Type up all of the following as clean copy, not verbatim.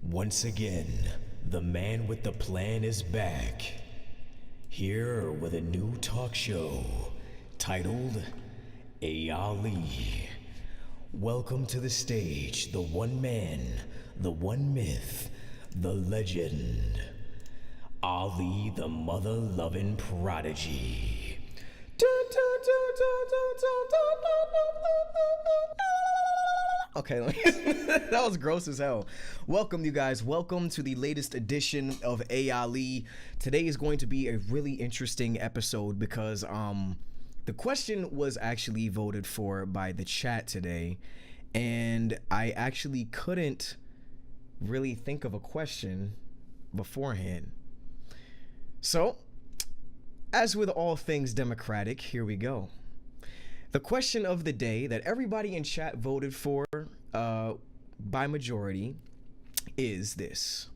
Once again, the man with the plan is back. Here with a new talk show titled Ali. Welcome to the stage, the one man, the one myth, the legend. Ali, the mother-loving prodigy. Okay, that was gross as hell. Welcome, you guys. Welcome to the latest edition of Ali. Today is going to be a really interesting episode because the question was actually voted for by the chat today, and I actually couldn't really think of a question beforehand. So, as with all things democratic, here we go. The question of the day that everybody in chat voted for by majority is this: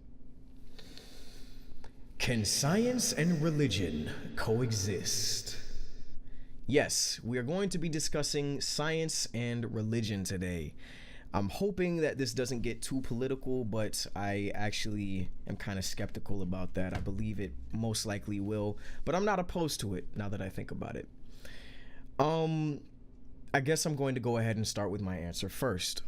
can science and religion coexist? Yes, we are going to be discussing science and religion today. I'm hoping that this doesn't get too political, but I actually am kind of skeptical about that. I believe it most likely will, but I'm not opposed to it now that I think about it. I guess I'm going to go ahead and start with my answer first.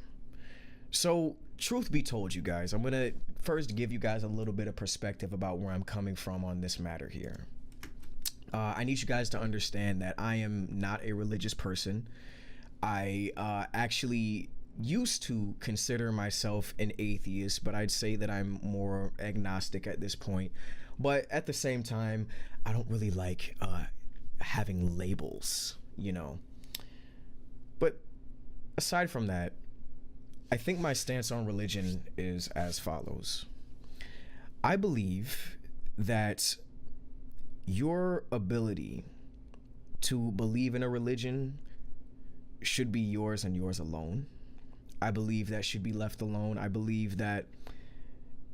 So, truth be told, you guys, I'm going to first give you guys a little bit of perspective about where I'm coming from on this matter here. I need you guys to understand that I am not a religious person. I actually used to consider myself an atheist, but I'd say that I'm more agnostic at this point. But at the same time, I don't really like having labels, you know. But aside from that, I think my stance on religion is as follows. I believe that your ability to believe in a religion should be yours and yours alone. I believe that should be left alone. I believe that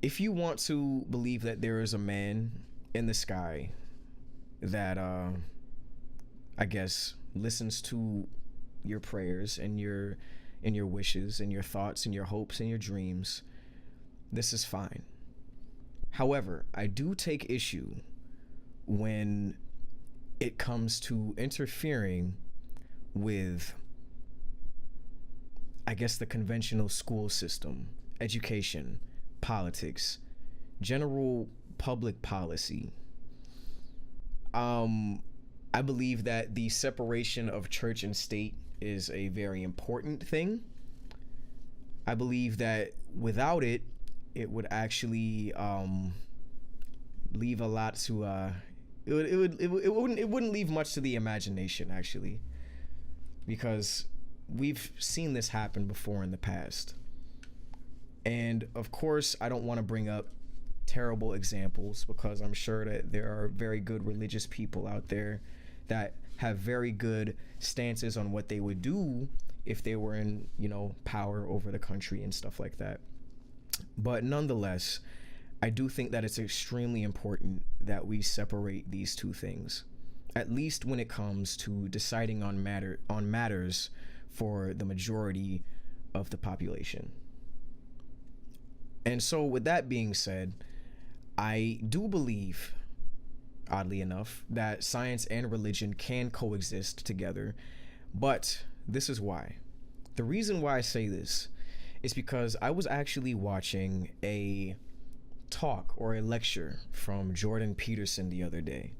if you want to believe that there is a man in the sky that, I guess, listens to your prayers and your wishes and your thoughts and your hopes and your dreams, this is fine. However, I do take issue when it comes to interfering with, I guess, the conventional school system, education, politics, general public policy. I believe that the separation of church and state is a very important thing. I believe that without it, it would actually leave a lot to it wouldn't leave much to the imagination, actually, because we've seen this happen before in the past. And of course, I don't want to bring up terrible examples because I'm sure that there are very good religious people out there that have very good stances on what they would do if they were in, power over the country and stuff like that. But nonetheless, I do think that it's extremely important that we separate these two things, at least when it comes to deciding on matters for the majority of the population. And so with that being said, I do believe, oddly enough, that science and religion can coexist together, but this is why. The reason why I say this is because I was actually watching a talk or a lecture from Jordan Peterson the other day,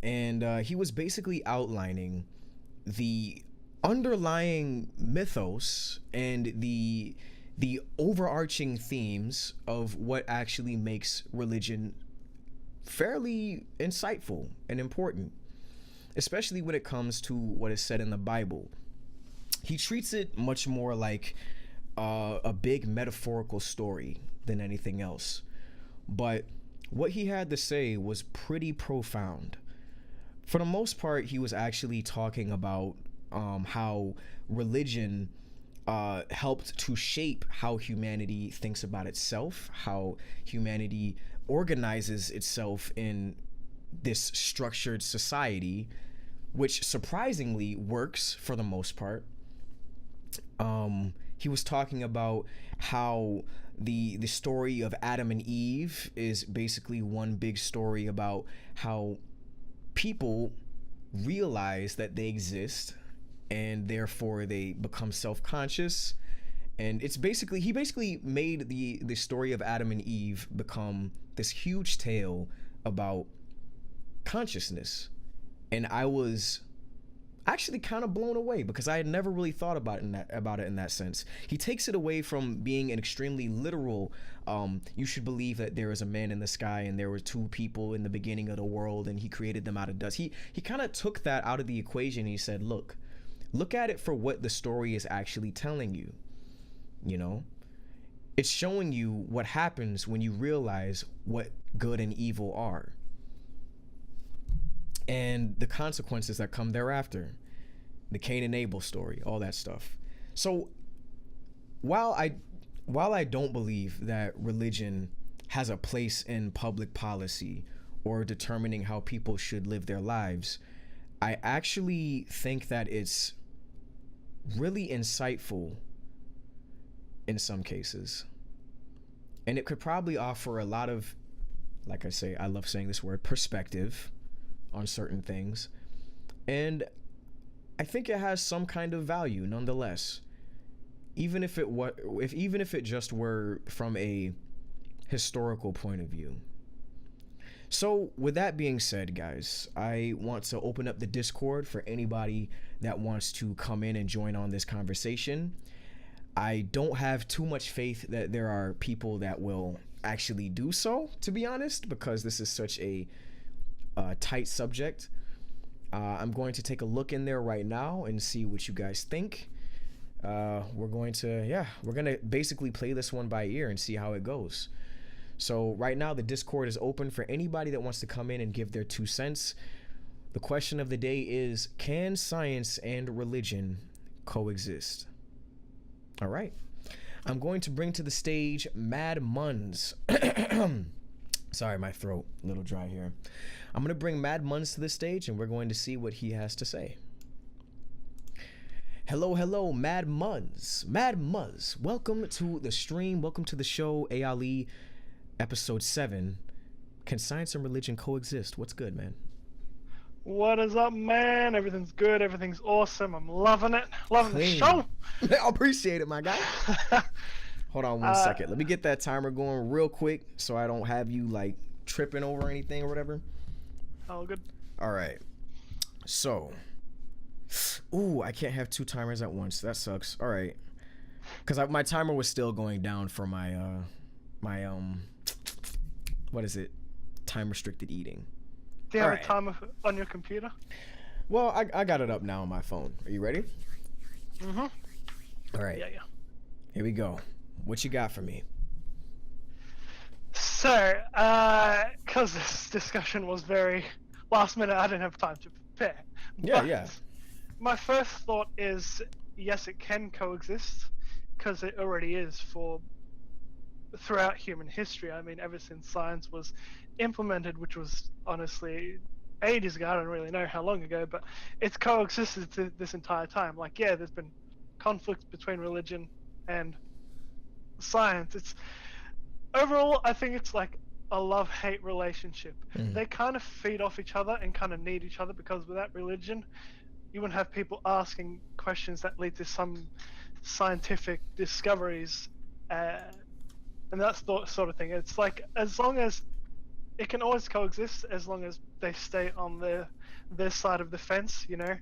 and he was basically outlining the underlying mythos and the overarching themes of what actually makes religion fairly insightful and important, especially when it comes to what is said in the Bible. He treats it much more like a big metaphorical story than anything else. But what he had to say was pretty profound. For the most part, he was actually talking about how religion helped to shape how humanity thinks about itself, how humanity organizes itself in this structured society, which surprisingly works for the most part. he was talking about how the story of Adam and Eve is basically one big story about how people realize that they exist and therefore they become self-conscious. And it's basically, he basically made the story of Adam and Eve become this huge tale about consciousness. And I was actually kind of blown away because I had never really thought about it in that sense. He takes it away from being an extremely literal, you should believe that there is a man in the sky and there were two people in the beginning of the world and he created them out of dust. He kind of took that out of the equation and he said, look at it for what the story is actually telling you. You know, it's showing you what happens when you realize what good and evil are and the consequences that come thereafter. The Cain and Abel story, all that stuff. So while I don't believe that religion has a place in public policy or determining how people should live their lives, I actually think that it's really insightful in some cases. And it could probably offer a lot of, like I say, I love saying this word, perspective on certain things. And I think it has some kind of value nonetheless. Even if it just were from a historical point of view. So with that being said, guys, I want to open up the Discord for anybody that wants to come in and join on this conversation. I don't have too much faith that there are people that will actually do so, to be honest, because this is such a tight subject. I'm going to take a look in there right now and see what you guys think. We're going to basically play this one by ear and see how it goes. So right now the Discord is open for anybody that wants to come in and give their 2 cents. The question of the day is, can science and religion coexist? All right. I'm going to bring to the stage Mad Muns. Sorry, my throat a little dry here. I'm going to bring Mad Muns to the stage and we're going to see what he has to say. Hello, Mad Muns. Mad Muzz, welcome to the stream. Welcome to the show, Ali, episode 7. Can science and religion coexist? What's good, man? What is up, man? Everything's good. Everything's awesome. I'm loving it. Loving the show. I appreciate it, my guy. Hold on one second. Let me get that timer going real quick so I don't have you like tripping over anything or whatever. All good. All right. So, ooh, I can't have 2 timers at once. That sucks. All right. Because my timer was still going down for my what is it? Time restricted eating. Do you have a timer on your computer? Well, I got it up now on my phone. Are you ready? Mm-hmm. All right. Yeah. Here we go. What you got for me? So, because this discussion was very last minute, I didn't have time to prepare. Yeah. My first thought is, yes, it can coexist, because it already is throughout human history. I mean, ever since science was implemented, which was honestly ages ago, I don't really know how long ago, but it's coexisted this entire time. Like, yeah, there's been conflicts between religion and science. It's overall, I think it's like a love-hate relationship. They kind of feed off each other and kind of need each other, because without religion, you wouldn't have people asking questions that lead to some scientific discoveries, and that sort of thing. It's like, as long as it can always coexist, as long as they stay on their side of the fence, you know.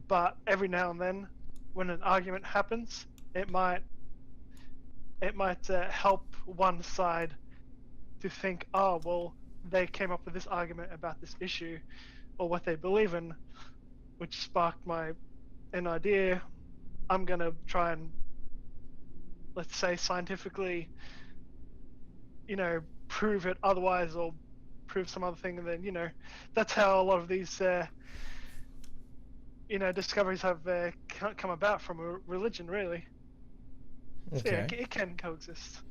But every now and then, when an argument happens, it might help one side to think, oh, well, they came up with this argument about this issue or what they believe in, which sparked an idea. I'm gonna try and, let's say, scientifically, you know, prove it otherwise, or prove some other thing, and then, you know, that's how a lot of these discoveries have come about from religion, really. Okay. So yeah, it can coexist.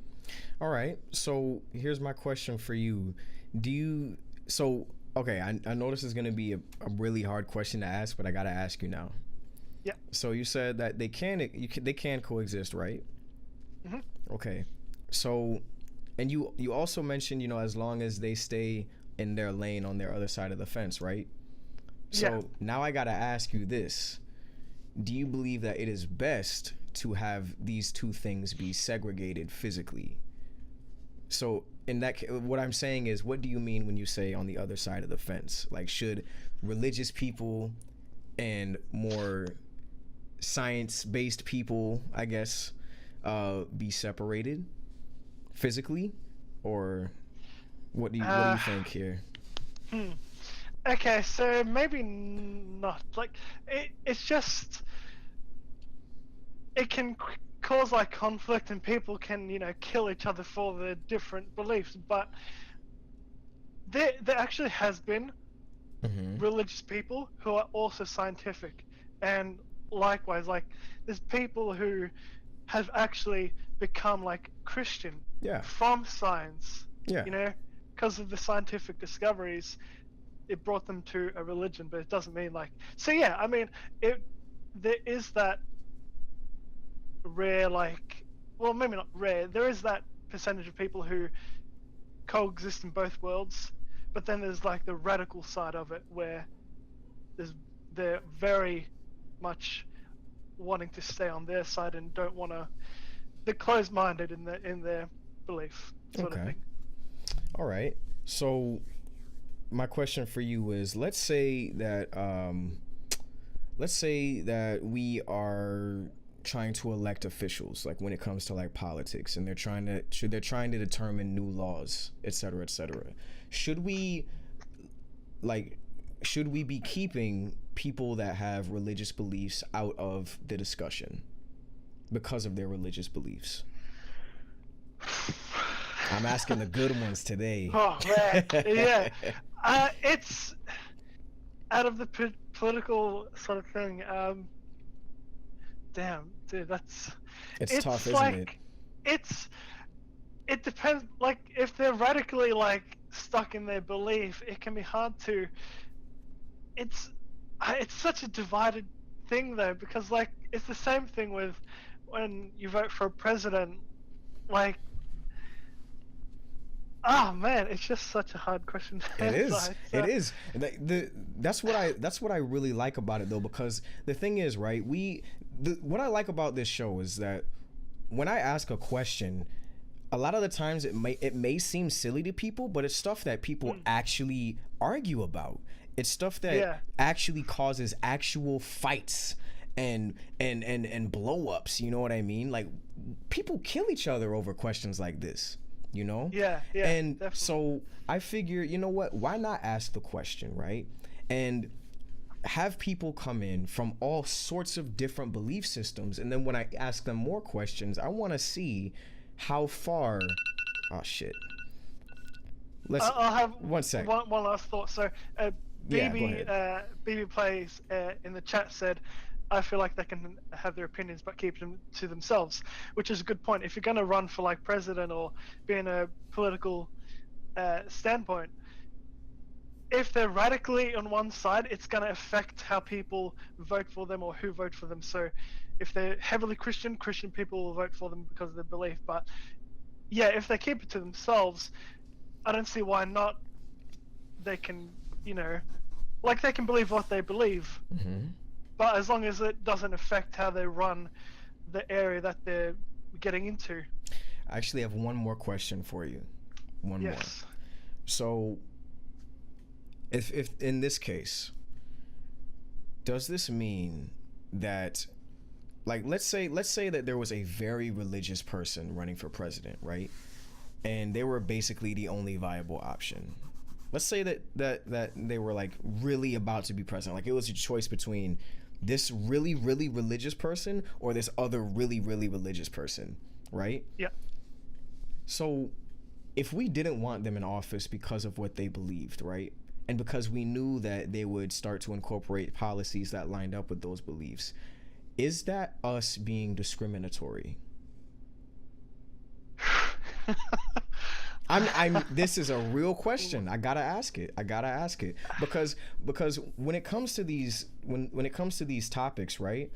All right. So here's my question for you. Okay, I know this is going to be a really hard question to ask, but I got to ask you now. Yeah. So you said that they can coexist, right? Hmm. Okay. So, and you also mentioned, as long as they stay in their lane on their other side of the fence, right? So Yeah. now I gotta ask you this: do you believe that it is best to have these two things be segregated physically? So in what I'm saying is, what do you mean when you say on the other side of the fence? Like, should religious people and more science-based people, I guess, be separated physically, or what do Uh, you think here? hmm. Okay, so maybe not. Like, it's just it can cause like conflict, and people can kill each other for their different beliefs. But there actually has been Mm-hmm. religious people who are also scientific, and likewise, like there's people who have actually become like Christian Yeah. from science, Yeah. you know, because of the scientific discoveries. It brought them to a religion, but it doesn't mean like. So yeah, I mean, it there is that rare, like, well, maybe not rare. There is that percentage of people who coexist in both worlds, but then there's like the radical side of it where there's they're very much wanting to stay on their side and don't want to. They're closed-minded in their belief, sort of Okay. thing. All right. So my question for you is, let's say that we are trying to elect officials, like when it comes to like politics, and they're trying to determine new laws, et cetera, et cetera. Should we like should we be keeping people that have religious beliefs out of the discussion because of their religious beliefs? I'm asking the good ones today. Oh man, yeah. It's out of the political sort of thing. Damn, dude, It's tough, it's isn't it? like, it's, it depends. Like, if they're radically like stuck in their belief, it can be hard to. It's, it's such a divided thing though, because like it's the same thing with when you vote for a president. Like, oh man, it's just such a hard question to It answer. is. It is. That's what I really like about it though, because the thing is, right? What I like about this show is that when I ask a question, a lot of the times it may seem silly to people, but it's stuff that people actually argue about. It's stuff that Yeah. actually causes actual fights and blow ups. You know what I mean? Like, people kill each other over questions like this. Yeah, And definitely. so I figure, you know what? Why not ask the question, right? And have people come in from all sorts of different belief systems, and then when I ask them more questions, I want to see how far. Oh shit. Let's I'll have one sec. one last thought. So, Yeah, go BB ahead. BB plays in the chat said, "I feel like they can have their opinions, but keep them to themselves," which is a good point. If you're going to run for like president or be in a political standpoint, if they're radically on one side, it's going to affect how people vote for them or who vote for them. So, if they're heavily Christian, Christian people will vote for them because of their belief. But yeah, if they keep it to themselves, I don't see why not. They can, like they can believe what they believe, Mm-hmm. but as long as it doesn't affect how they run the area that they're getting into. I actually have one more question for you. One more. Yes. So, if in this case, does this mean that, like, let's say that there was a very religious person running for president, right? And they were basically the only viable option. Let's say that they were like really about to be president. Like, it was a choice between this really, really religious person or this other really, really religious person, right? Yeah. So if we didn't want them in office because of what they believed, right? And because we knew that they would start to incorporate policies that lined up with those beliefs, is that us being discriminatory? I'm this is a real question. I gotta ask it. Because when it comes to these when it comes to these topics, right?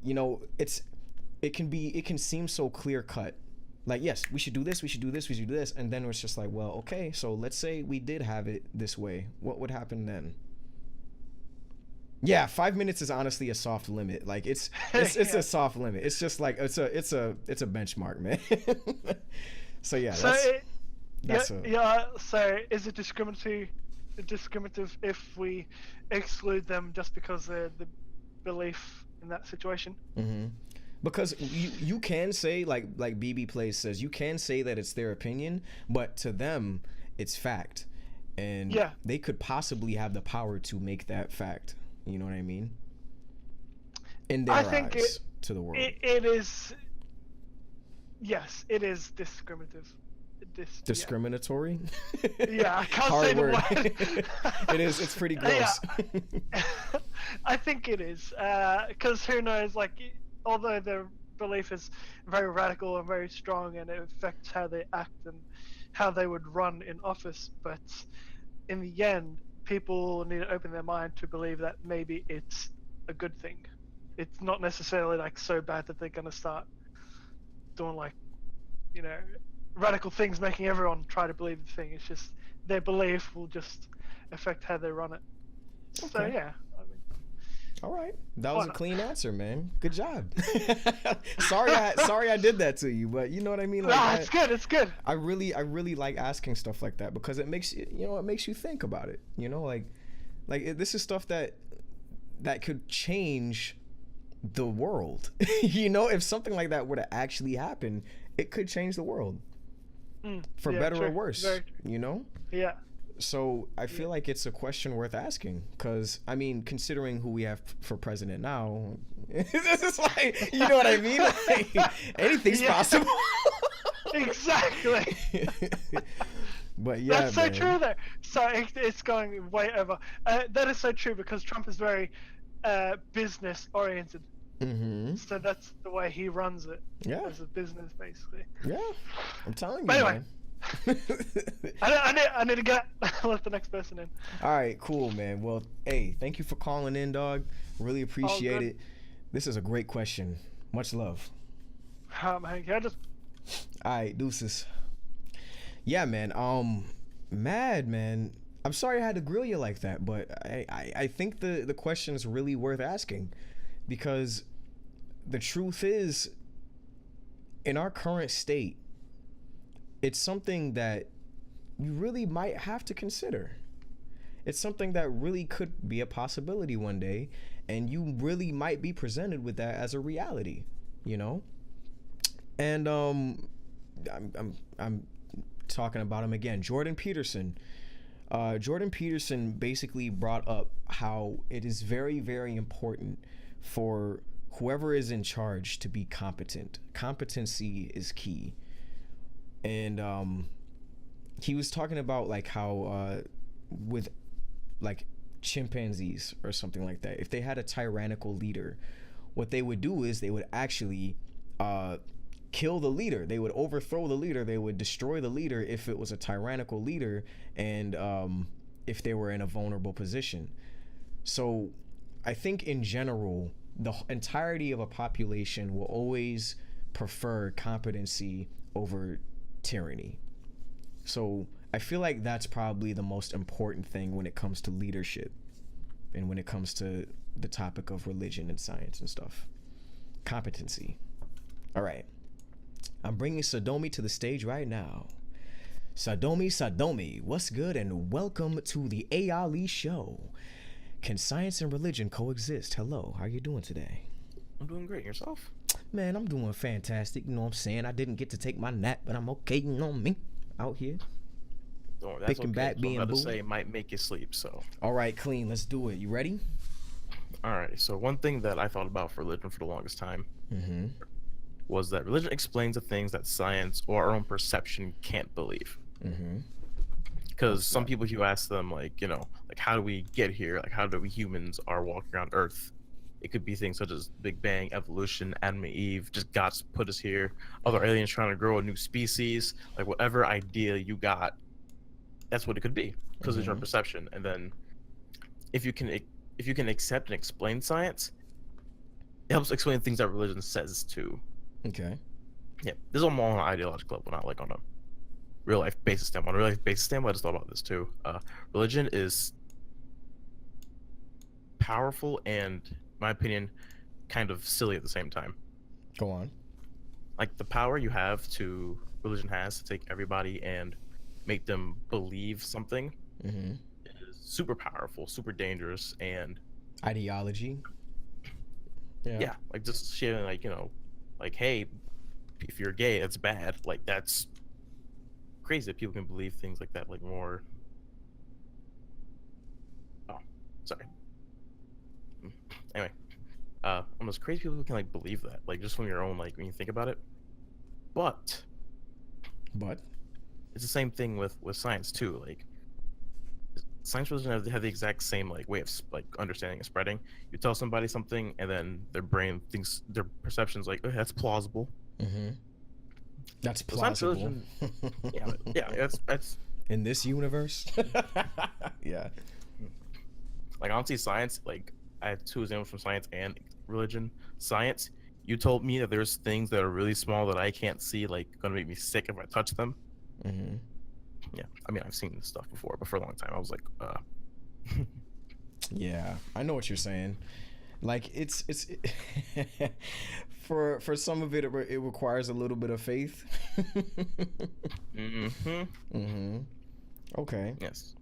You know, it can seem so clear cut. Like, yes, we should do this, we should do this, we should do this, and then it's just like, well, okay, so let's say we did have it this way. What would happen then? Yeah, 5 minutes is honestly a soft limit. Like it's a soft limit. It's just like it's a benchmark, man. So yeah, So that's so is it discriminative if we exclude them just because they're the belief in that situation? Mm-hmm. Because you can say like BB Plays says, you can say that it's their opinion, but to them it's fact, and they could possibly have the power to make that fact. You know what I mean? In their eyes, to the world, it is. Yes, it is discriminative. Discriminatory? Yeah, I can't Hard say the word. word. It is. It's pretty gross. Yeah. I think it is, because who knows? Like, although their belief is very radical and very strong, and it affects how they act and how they would run in office, but in the end, people need to open their mind to believe that maybe it's a good thing. It's not necessarily like so bad that they're gonna start doing like, you know, radical things, making everyone try to believe the thing. It's just their belief will just affect how they run it. Okay. So yeah, I mean, all right, that was a clean answer, man. Good job. sorry I did that to you, but you know what I mean. Like, it's good. I really like asking stuff like that because it makes you think about it. You know, like this is stuff that could change the world. You know, if something like that were to actually happen, it could change the world for better or worse. You know? Yeah. So I feel like it's a question worth asking because, I mean, considering who we have for president now, this is like, you know what I mean? Like, anything's possible. Exactly. But yeah, that's so true though. So it's going way over. That is so true because Trump is very business oriented. Mm-hmm. So that's the way he runs it. Yeah. As a business, basically. Yeah. I'm telling you. But anyway. Man. I need to let the next person in. All right, cool, man. Well, hey, thank you for calling in, dog. Really appreciate it. This is a great question. Much love. Man, can I just... All right, deuces. Yeah, man. Mad, man. I'm sorry I had to grill you like that, but I think the question is really worth asking because the truth is, in our current state, it's something that you really might have to consider. It's something that really could be a possibility one day, and you really might be presented with that as a reality, you know? And I'm talking about him again, Jordan Peterson. Jordan Peterson basically brought up how it is very, very important for whoever is in charge to be competent. Competency is key. And he was talking about like how with like chimpanzees or something like that, if they had a tyrannical leader, what they would do is they would actually kill the leader. They would overthrow the leader. They would destroy the leader if it was a tyrannical leader and if they were in a vulnerable position. So I think in general, the entirety of a population will always prefer competency over tyranny. So I feel like that's probably the most important thing when it comes to leadership and when it comes to the topic of religion and science and stuff. Competency. All right. I'm bringing Sadomi to the stage right now. Sadomi, what's good and welcome to the Ali Show. Can science and religion coexist? Hello, how you doing today? I'm doing great. Yourself? Man, I'm doing fantastic. You know what I'm saying? I didn't get to take my nap, but I'm okay. You know me, out here. Oh, that's Picking okay. back, So being I'm about boo. to say it might make you sleep. So. All right, clean. Let's do it. You ready? All right. So one thing that I thought about for religion for the longest time Mm-hmm. was that religion explains the things that science or our own perception can't believe. Mm-hmm. Because some people, if you ask them, like, you know, like, how do we get here? Like, how do we humans are walking around Earth? It could be things such as Big Bang, evolution, Adam and Eve, just God's put us here, other aliens trying to grow a new species, like whatever idea you got, that's what it could be because it's your perception. And then if you can accept and explain science, it helps explain things that religion says too. Okay. Yeah, this is all more on an ideological level, not like on a real life basis standpoint. On a real life basis standpoint, I just thought about this too. Religion is powerful and, in my opinion, kind of silly at the same time. Go on. Like the power religion has to take everybody and make them believe something is super powerful, super dangerous, and Ideology. yeah, like just sharing, like, you know, like, hey, if you're gay, that's bad. Like, that's crazy that people can believe things like that. Like, more. Oh, sorry. Anyway, almost crazy people who can like believe that, like, just from your own, like, when you think about it. But it's the same thing with science too. Like, science religion have the exact same like way of like understanding and spreading. You tell somebody something, and then their brain thinks, their perception's like, oh, that's plausible. That's So science plausible. religion, yeah, that's In this universe. Yeah. like, honestly, science, like, I have two examples from science and religion. Science, you told me that there's things that are really small that I can't see, like, gonna make me sick if I touch them. Yeah, I mean, I've seen this stuff before, but for a long time I was like, Yeah, I know what you're saying. Like, it's for some of it, it requires a little bit of faith. Okay. Yes.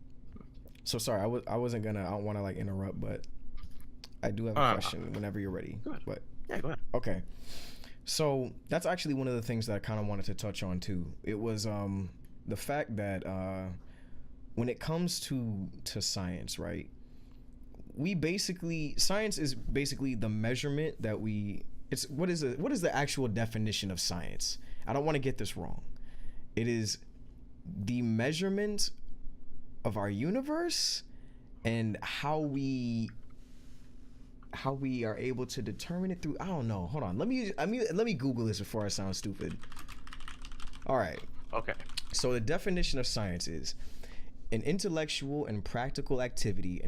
So sorry, I wasn't gonna. I don't want to like interrupt, but I do have a question whenever you're ready. Go ahead. But Yeah, go ahead. okay. So that's actually one of the things that I kind of wanted to touch on too. It was the fact that when it comes to science, right? Science is basically the measurement that what is the actual definition of science? I don't want to get this wrong. It is the measurement of our universe and how we are able to determine it through, I don't know. Hold on. Let me Google this before I sound stupid. All right. Okay. So the definition of science is an intellectual and practical activity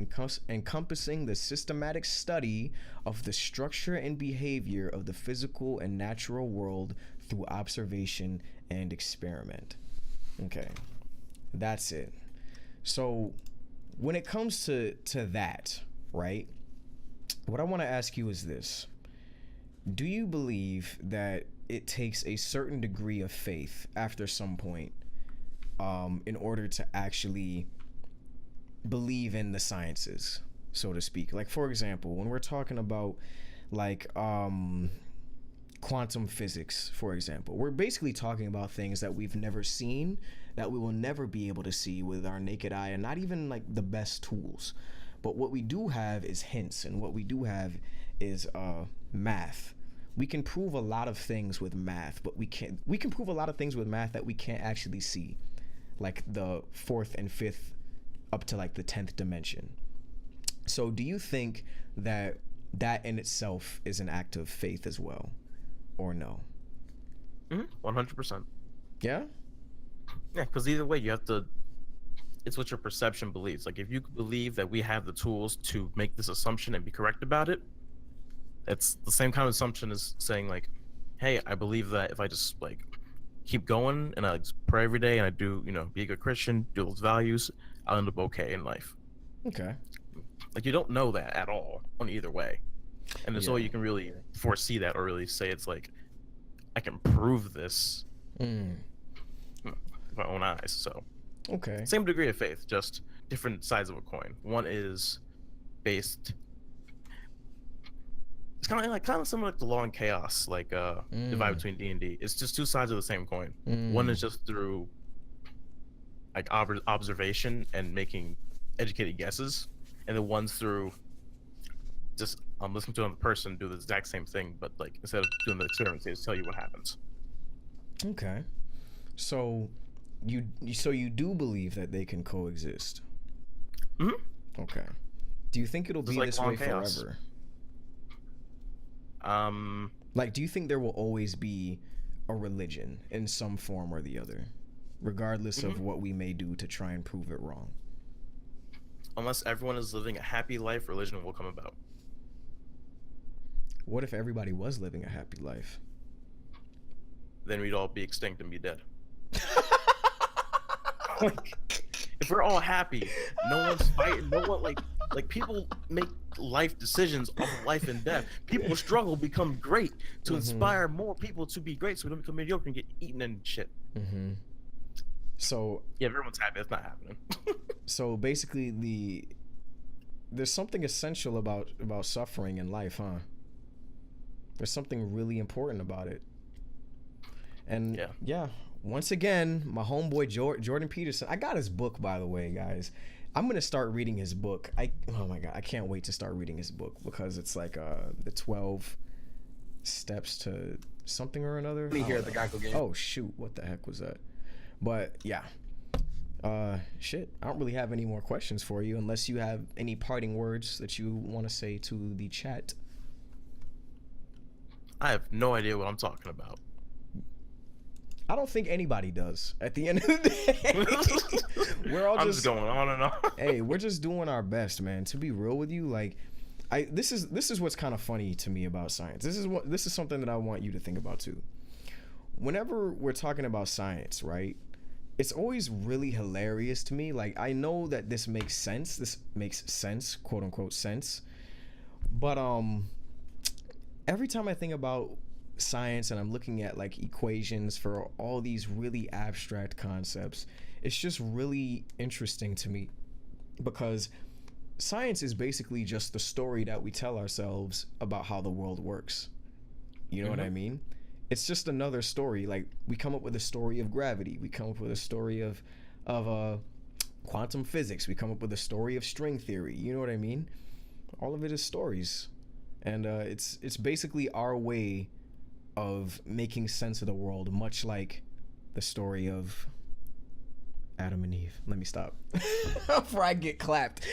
encompassing the systematic study of the structure and behavior of the physical and natural world through observation and experiment. Okay, that's it. So when it comes to that, right, what I want to ask you is this. Do you believe that it takes a certain degree of faith after some point in order to actually believe in the sciences, so to speak? Like, for example, when we're talking about like quantum physics, for example, we're basically talking about things that we've never seen, that we will never be able to see with our naked eye, and not even like the best tools. But what we do have is hints, and what we do have is math. We can prove a lot of things with math, but we can prove a lot of things with math that we can't actually see, like the fourth and fifth up to like the 10th dimension. So do you think that in itself is an act of faith as well, or no? 100%. Yeah? Yeah, because either way, you have to. It's what your perception believes. Like, if you believe that we have the tools to make this assumption and be correct about it, it's the same kind of assumption as saying, like, hey, I believe that if I just like keep going and I like, pray every day and I do, you know, be a good Christian, do those values, I'll end up okay in life. Okay. Like, you don't know that at all on either way, and it's all you can really foresee that, or really say it's like, I can prove this with my own eyes. So Okay. same degree of faith, just different sides of a coin. One is based. It's kind of similar to Law and Chaos, like divide between D&D. It's just two sides of the same coin. One is just through like observation and making educated guesses, and the one's through just listening to another person do the exact same thing, but like instead of doing the experiments, they just tell you what happens. Okay. So you do believe that they can coexist? Mm-hmm. Okay. Do you think it'll Just be like this Law way and Chaos. forever? Like, do you think there will always be a religion in some form or the other, regardless of what we may do to try and prove it wrong? Unless everyone is living a happy life, religion will come about. What if everybody was living a happy life? Then we'd all be extinct and be dead. If we're all happy, no one's fighting, no one like people make life decisions off of life and death. People struggle, become great to inspire more people to be great, so we don't become mediocre and get eaten and shit. So yeah, if everyone's happy, it's not happening. So basically, there's something essential about suffering in life, huh? There's something really important about it. And yeah, once again, my homeboy Jordan Peterson. I got his book, by the way, guys. I'm gonna start reading his book. Oh my god, I can't wait to start reading his book because it's like the 12 steps to something or another. Let me hear the Geico game. Oh shoot, what the heck was that? But yeah. Shit, I don't really have any more questions for you unless you have any parting words that you want to say to the chat. I have no idea what I'm talking about. I don't think anybody does. At the end of the day, we're all just going on and on. Hey, we're just doing our best, man. To be real with you, like, this is what's kind of funny to me about science. This is something that I want you to think about too. Whenever we're talking about science, right? It's always really hilarious to me. Like, I know that this makes sense. This makes sense, quote unquote sense. But every time I think about science and I'm looking at like equations for all these really abstract concepts, it's just really interesting to me because science is basically just the story that we tell ourselves about how the world works. You know what I mean? It's just another story. Like, we come up with a story of gravity. We come up with a story of quantum physics. We come up with a story of string theory. You know what I mean? All of it is stories. And it's basically our way of making sense of the world, much like the story of Adam and Eve. Let me stop before I get clapped.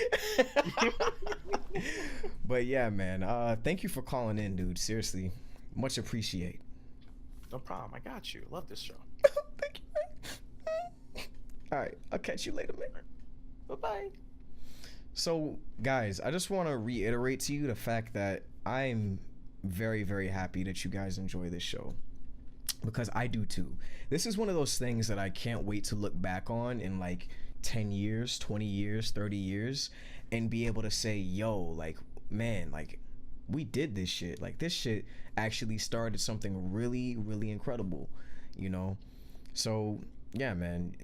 But yeah, man, thank you for calling in, dude. Seriously, much appreciate. No problem. I got you. Love this show. Thank you, man. All right, I'll catch you later, man. Bye-bye. So, guys, I just want to reiterate to you the fact that I'm very, very happy that you guys enjoy this show, because I do too. This is one of those things that I can't wait to look back on in like 10 years, 20 years, 30 years, and be able to say, yo, like, man, like, we did this shit. Like, this shit actually started something really, really incredible, you know? So, yeah, man.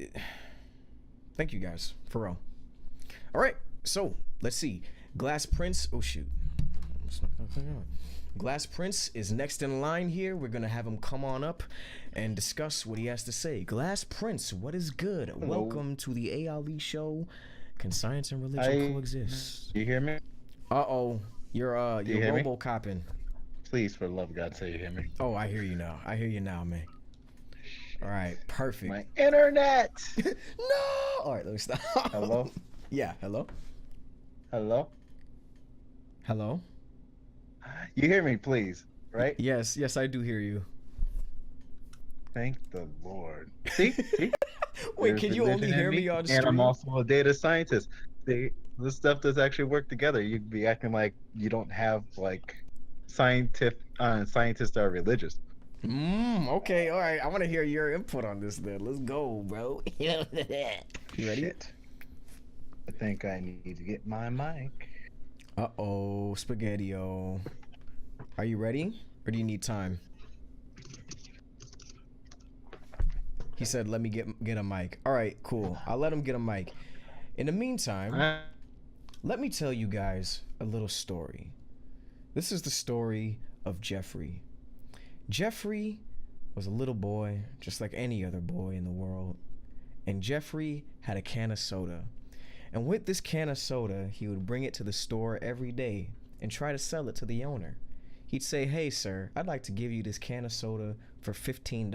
Thank you guys, for real. All right, so let's see. Glass Prince. Oh, shoot. Glass Prince is next in line here. We're going to have him come on up and discuss what he has to say. Glass Prince, what is good? Hello. Welcome to the A. Ali Show. Can science and religion coexist? You hear me? Uh-oh. You're hear me? robo-copping. Please, for the love of God, say you hear me. Oh, I hear you now. I hear you now, man. All right, perfect. My internet! No! All right, let me stop. Hello? Yeah, hello? Hello? Hello? You hear me, please, right? Yes, I do hear you. Thank the Lord. See? Wait, There's can you only religion in hear me on And stream? I'm also a data scientist. This stuff does actually work together. You'd be acting like you don't have, like, scientists are religious. Okay, all right. I want to hear your input on this then. Let's go, bro. You ready? Shit. I think I need to get my mic. Uh-oh, Spaghetti-O. Are you ready? Or do you need time? He said, let me get a mic. All right, cool. I'll let him get a mic. In the meantime, let me tell you guys a little story. This is the story of Jeffrey. Jeffrey was a little boy, just like any other boy in the world. And Jeffrey had a can of soda. And with this can of soda, he would bring it to the store every day and try to sell it to the owner. He'd say, hey, sir, I'd like to give you this can of soda for $15.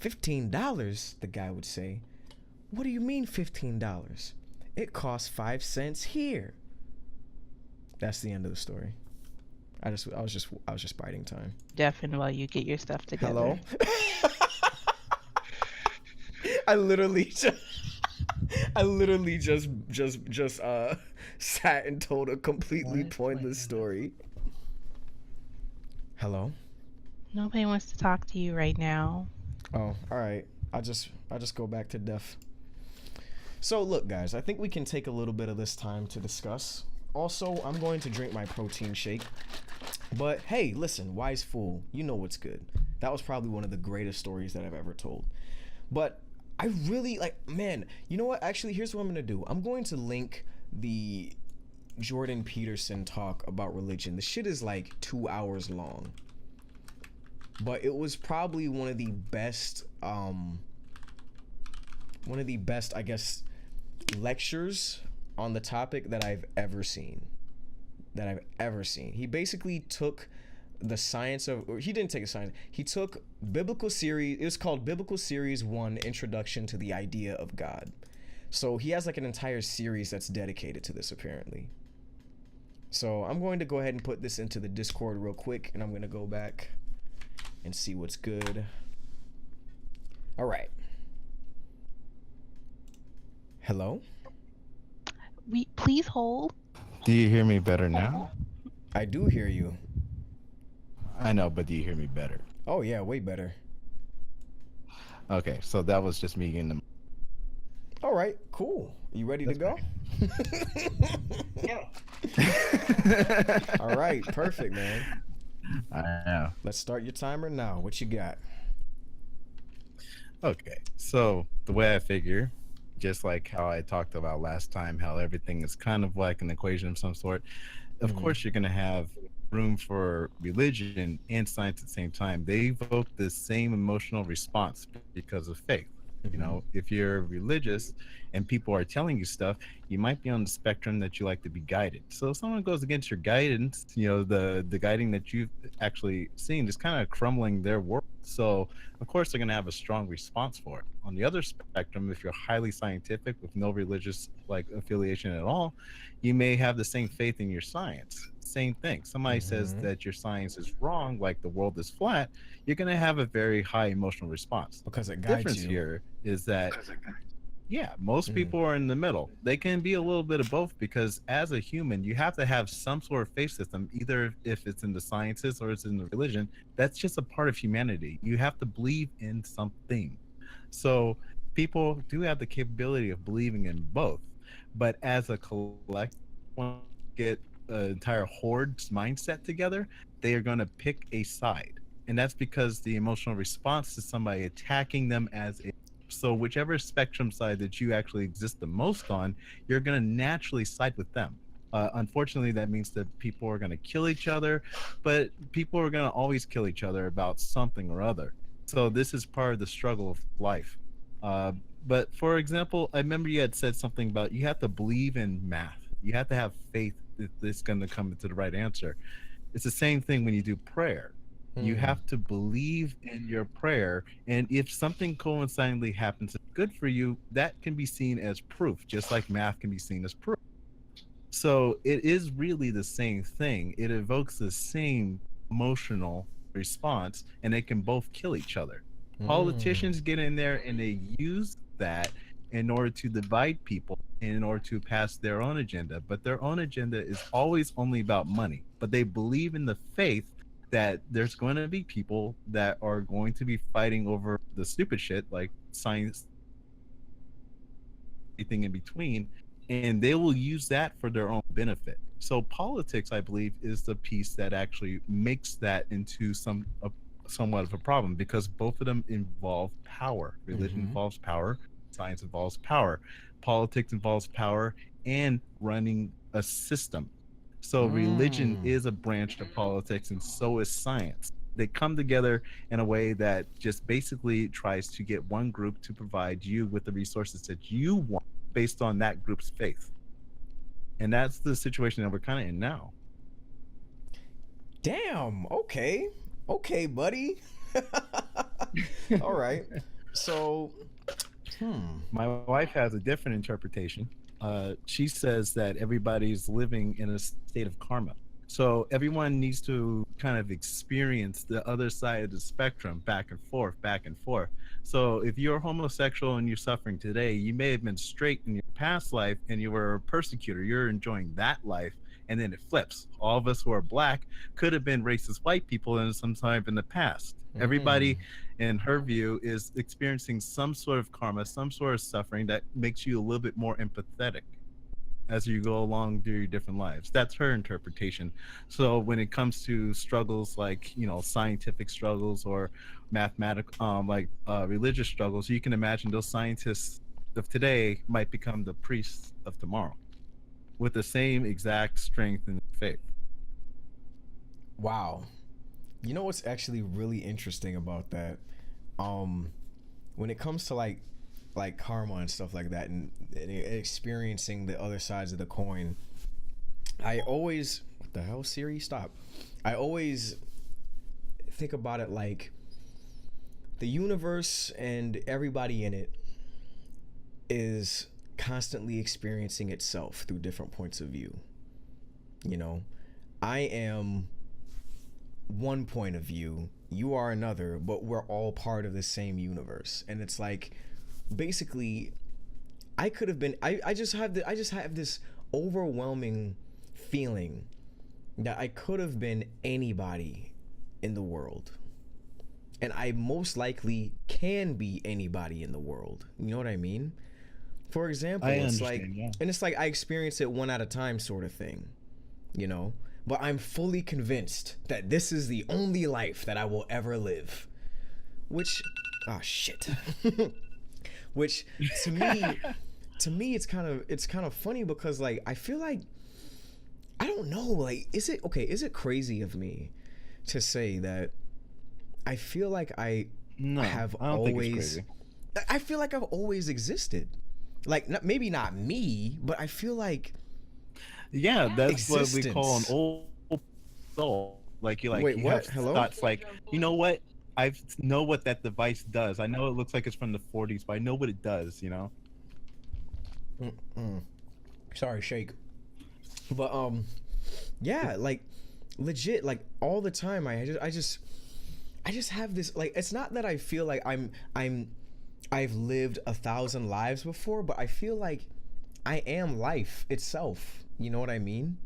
$15? The guy would say. What do you mean $15? It costs 5 cents here. That's the end of the story. I was just biding time. Deafened while you get your stuff together. Hello. I literally just, sat and told a completely pointless story. Hello. Nobody wants to talk to you right now. Oh, all right. I'll just go back to deaf. So look, guys, I think we can take a little bit of this time to discuss. Also, I'm going to drink my protein shake. But hey, listen, wise fool, you know what's good. That was probably one of the greatest stories that I've ever told. But I really man, you know what? Actually, here's what I'm gonna do. I'm going to link the Jordan Peterson talk about religion. The shit is like 2 hours long. But it was probably one of the best, I guess, lectures on the topic that I've ever seen. He basically took the science of, or he didn't take a science, he took biblical series, it was called Biblical Series 1, Introduction to the Idea of God. So he has like an entire series that's dedicated to this apparently. So I'm going to go ahead and put this into the Discord real quick, and I'm going to go back and see what's good. All right. Hello? Please hold. Do you hear me better now? I do hear you. I know, but do you hear me better? Oh yeah, way better. Okay, so that was just me getting them. All right, cool. You ready to go? Yeah. All right, perfect, man. I know. Let's start your timer now. What you got? Okay, so the way I figure, just like how I talked about last time, how everything is kind of like an equation of some sort. Of course, you're going to have room for religion and science at the same time. They evoke the same emotional response because of faith. You know, if you're religious and people are telling you stuff, you might be on the spectrum that you like to be guided. So if someone goes against your guidance, you know, the guiding that you've actually seen is kind of crumbling their world. So of course they're going to have a strong response for it. On the other spectrum, if you're highly scientific with no religious like affiliation at all, you may have the same faith in your science. Same thing. Somebody says that your science is wrong, like the world is flat, you're going to have a very high emotional response. Because it The guides difference you. here is that most people are in the middle. They can be a little bit of both, because as a human you have to have some sort of faith system, either if it's in the sciences or it's in the religion. That's just a part of humanity. You have to believe in something. So people do have the capability of believing in both, but as a collective, get an entire horde's mindset together, they are going to pick a side, and that's because the emotional response to somebody attacking them as a, so whichever spectrum side that you actually exist the most on, you're going to naturally side with them. Unfortunately, that means that people are going to kill each other, but people are going to always kill each other about something or other. So this is part of the struggle of life. But for example, I remember you had said something about you have to believe in math. You have to have faith that it's going to come to the right answer. It's the same thing when you do prayer. You have to believe in your prayer, and if something coincidentally happens good for you, that can be seen as proof, just like math can be seen as proof. So it is really the same thing. It evokes the same emotional response, and they can both kill each other. Politicians get in there and they use that in order to divide people and in order to pass their own agenda, but their own agenda is always only about money. But they believe in the faith that there's going to be people that are going to be fighting over the stupid shit like science, everything in between, and they will use that for their own benefit. So politics, I believe, is the piece that actually makes that into somewhat of a problem, because both of them involve power. Religion involves power, science involves power, politics involves power and running a system. So religion is a branch of politics, and so is science. They come together in a way that just basically tries to get one group to provide you with the resources that you want based on that group's faith. And that's the situation that we're kind of in now. Damn. Okay, buddy. All right. So, my wife has a different interpretation. She says that everybody's living in a state of karma. So everyone needs to kind of experience the other side of the spectrum, back and forth, back and forth. So if you're homosexual and you're suffering today, you may have been straight in your past life and you were a persecutor. You're enjoying that life. And then it flips. All of us who are black could have been racist white people in some time in the past. Everybody, in her view, is experiencing some sort of karma, some sort of suffering that makes you a little bit more empathetic as you go along through your different lives. That's her interpretation. So when it comes to struggles like, you know, scientific struggles or mathematical, religious struggles, you can imagine those scientists of today might become the priests of tomorrow with the same exact strength and faith. Wow. You know what's actually really interesting about that? When it comes to like karma and stuff like that, and experiencing the other sides of the coin, I always, what the hell, Siri, stop. I always think about it like the universe and everybody in it is constantly experiencing itself through different points of view. You know, I am one point of view, you are another, but we're all part of the same universe. And it's like, basically, I could have been, I just have this overwhelming feeling that I could have been anybody in the world. And I most likely can be anybody in the world. You know what I mean? For example, it's like, and it's like I experience it one at a time sort of thing, you know? But I'm fully convinced that this is the only life that I will ever live. Which, oh shit. Which to me it's kind of funny because like I feel like, I don't know, like is it crazy of me to say that I feel like I feel like I've always existed. Like maybe not me, but I feel like that's existence. what we call an old soul. Like you Wait, you what? have Hello? thoughts like, you know what? I know what that device does. I know it looks like it's from the 40s, but I know what it does, you know? Sorry, shake. But yeah, like legit, like all the time I just have this, like, it's not that I feel like I've lived 1,000 lives before, but I feel like I am life itself. You know what I mean?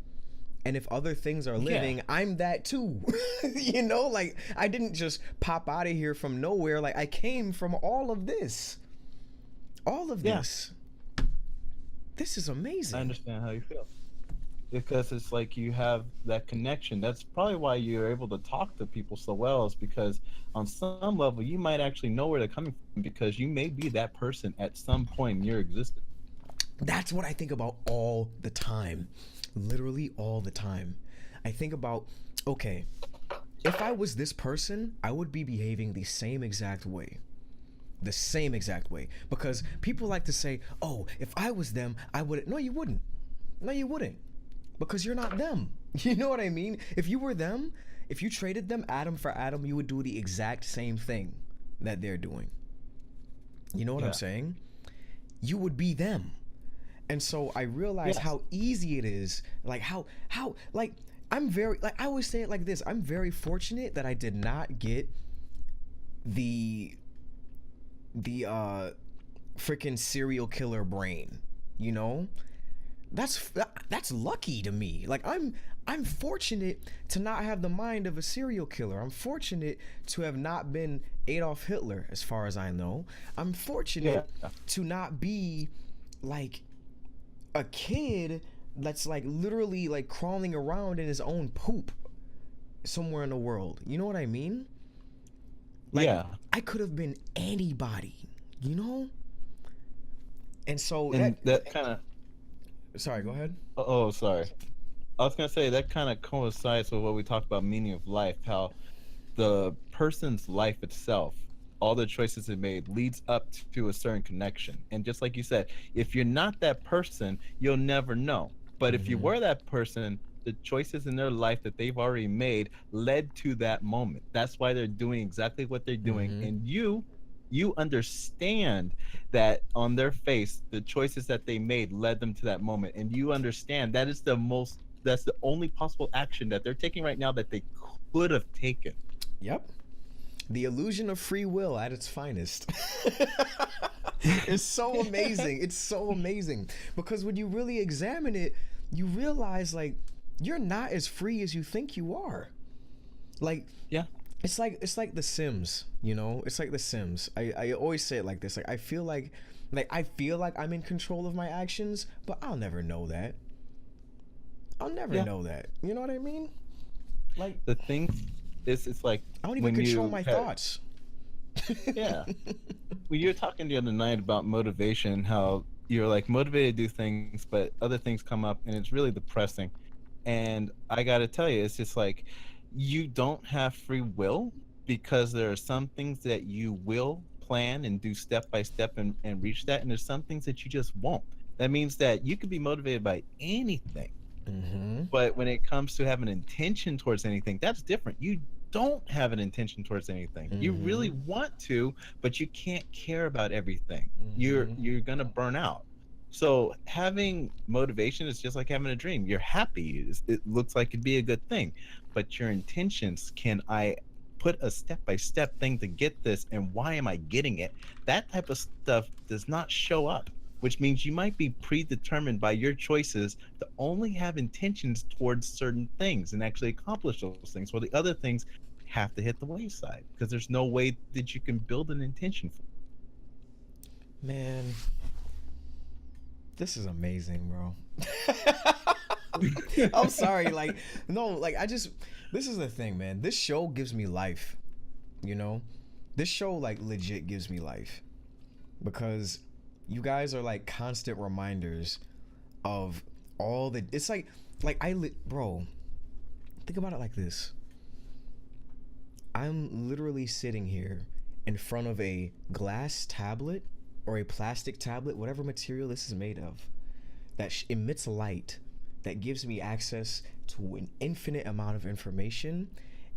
And if other things are living, I'm that too. You know, like I didn't just pop out of here from nowhere. Like I came from all of this. All of this. This is amazing. I understand how you feel. Because it's like you have that connection. That's probably why you're able to talk to people so well, is because on some level you might actually know where they're coming from, because you may be that person at some point in your existence. That's what I think about all the time. Literally all the time. I think about, okay, if I was this person, I would be behaving the same exact way. The same exact way. Because people like to say, oh, if I was them, I wouldn't. No, you wouldn't. No, you wouldn't. Because you're not them. You know what I mean? If you were them, if you traded them atom for atom, you would do the exact same thing that they're doing. You know what I'm saying? You would be them. And so I realize how easy it is, like how like I'm very, like I always say it like this, I'm very fortunate that I did not get the freaking serial killer brain, you know? That's lucky to me. Like I'm fortunate to not have the mind of a serial killer. I'm fortunate to have not been Adolf Hitler, as far as I know. I'm fortunate to not be like a kid that's like literally like crawling around in his own poop somewhere in the world. You know what I mean? Like, I could have been anybody, you know? And so that kind of... Sorry, go ahead. Oh, sorry. I was going to say that kind of coincides with what we talked about, meaning of life, how the person's life itself, all the choices it made, leads up to a certain connection. And just like you said, if you're not that person, you'll never know. But if you were that person, the choices in their life that they've already made led to that moment. That's why they're doing exactly what they're doing. And you understand that on their face, the choices that they made led them to that moment. And you understand that is the that's the only possible action that they're taking right now that they could have taken. Yep. The illusion of free will at its finest. It's so amazing. It's so amazing. Because when you really examine it, you realize like you're not as free as you think you are. Like, Yeah. it's like The Sims, you know? It's like The Sims. I always say it like this. Like I feel like I'm in control of my actions, but I'll never know that. I'll never know that. You know what I mean? Like The thing is, it's like I don't even when control you my have- thoughts. Yeah. When you were talking the other night about motivation, how you're like motivated to do things, but other things come up and it's really depressing. And I got to tell you, it's just like you don't have free will because there are some things that you will plan and do step by step and reach that. And there's some things that you just won't. That means that you could be motivated by anything. Mm-hmm. But when it comes to having intention towards anything, that's different. You don't have an intention towards anything. You really want to, but you can't care about everything. You're gonna burn out. So having motivation is just like having a dream. You're happy. It looks like it'd be a good thing, but your intentions, can I put a step-by-step thing to get this, and why am I getting it? That type of stuff does not show up, which means you might be predetermined by your choices to only have intentions towards certain things and actually accomplish those things, while the other things have to hit the wayside because there's no way that you can build an intention for. Man, this is amazing, bro. I'm sorry, like, no, like, this is the thing, man. This show gives me life, you know? This show, like, legit gives me life. Because you guys are, like, constant reminders of all the, it's like, bro, think about it like this. I'm literally sitting here in front of a glass tablet or a plastic tablet, whatever material this is made of, that emits light, that gives me access to an infinite amount of information,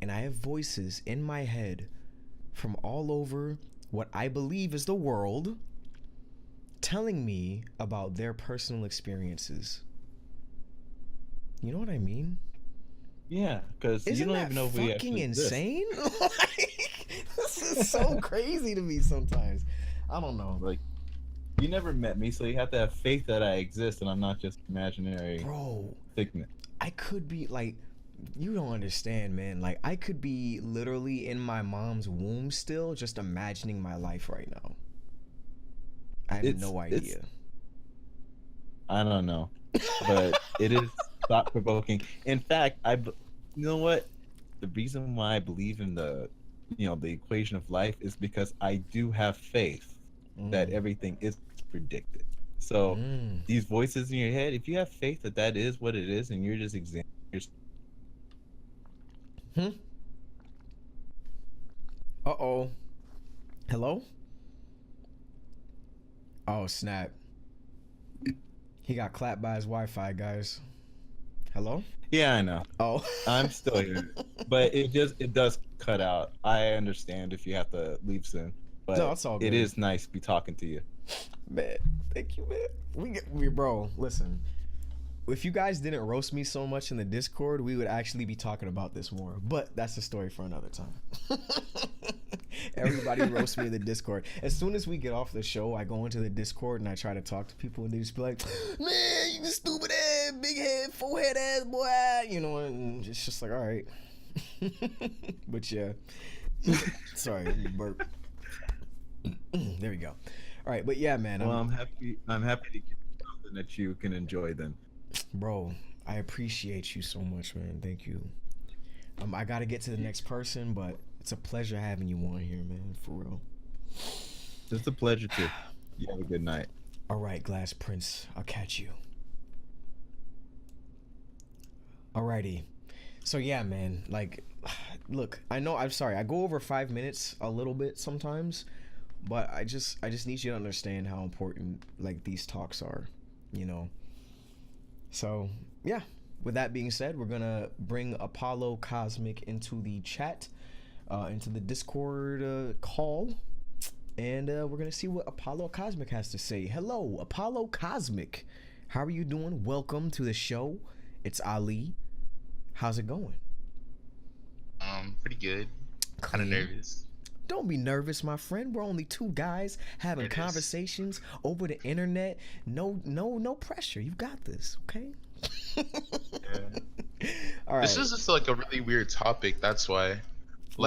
and I have voices in my head from all over what I believe is the world telling me about their personal experiences. You know what I mean? Yeah, because you don't even know if we fucking actually insane? Like, this is so crazy to me sometimes. I don't know. Like, you never met me, so you have to have faith that I exist and I'm not just imaginary Bro, figment. I could be like, you don't understand, man. Like, I could be literally in my mom's womb still, just imagining my life right now. I have no idea. I don't know, but it is thought provoking. In fact, you know what? The reason why I believe in the equation of life is because I do have faith that everything is predicted. So these voices in your head, if you have faith that that is what it is, and you're just examining yourself. Uh-oh. Hello? Oh, snap. He got clapped by his Wi-Fi, guys. Hello? Yeah, I know. Oh. I'm still here. But it does cut out. I understand if you have to leave soon. But No, it's all good. It is nice to be talking to you. Man, thank you, man. Bro, listen. If you guys didn't roast me so much in the Discord, we would actually be talking about this more. But that's a story for another time. Everybody roasts me in the Discord. As soon as we get off the show, I go into the Discord and I try to talk to people, and they just be like, "Man, you stupid ass, big head, forehead ass boy." You know, and it's just like, all right. But yeah. Sorry, burp. There we go. All right, but yeah, man. Well, I'm happy to get something that you can enjoy then. Bro, I appreciate you so much, man. Thank you. I gotta get to the next person, but it's a pleasure having you on here, man. For real. It's a pleasure too. You have a good night. All right, Glass Prince. I'll catch you. Alrighty. So yeah, man. Like, look, I know. I'm sorry. I go over 5 minutes a little bit sometimes, but I just need you to understand how important like these talks are. You know. So yeah. With that being said, we're gonna bring Apollo Cosmic into the chat, into the Discord call, and we're gonna see what Apollo Cosmic has to say. Hello, Apollo Cosmic. How are you doing? Welcome to the show. It's Ali. How's it going? Pretty good. Kind of Clean. nervous. Don't be nervous, my friend. We're only two guys having It is. conversations over the internet. No pressure. You got this, okay? All right. This is just like a really weird topic. That's why. What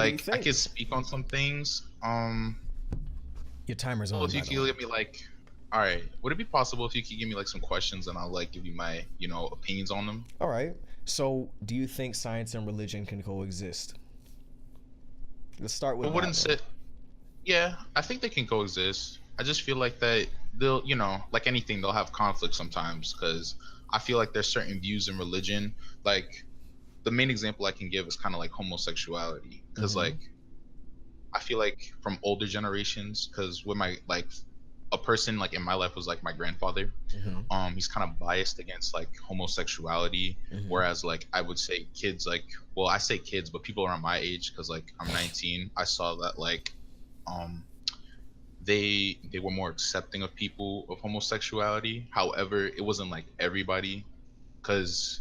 do you Like, I think? can speak on some things. Your timer's Well, on. if you by the could way. give me like, all right, would it be possible if you could give me like some questions and I'll like give you my, opinions on them? All right. So, do you think science and religion can coexist? Let's start with I that wouldn't one. say. Yeah, I think they can coexist. I just feel like that they'll, like anything, they'll have conflict sometimes because I feel like there's certain views in religion. Like the main example I can give is kind of like homosexuality because Mhm. like I feel like from older generations, because with my like a person like in my life was like my grandfather. Mhm. He's kind of biased against like homosexuality, Mhm. whereas like I would say kids like, well, I say kids, but people around my age, because like I'm 19, I saw that like um they were more accepting of people of homosexuality. However, it wasn't like everybody, because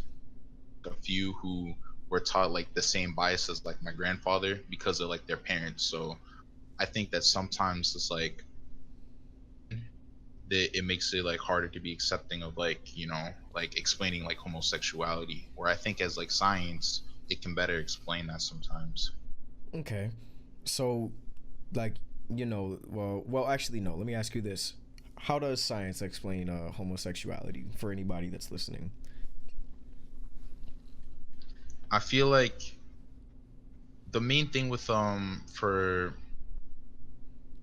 a few who were taught like the same bias as like my grandfather because of like their parents. So I think that sometimes it's like that it makes it like harder to be accepting of like like explaining like homosexuality, where I think as like science it can better explain that sometimes. Okay. So, like, well, actually, no. Let me ask you this: how does science explain homosexuality for anybody that's listening? I feel like the main thing with for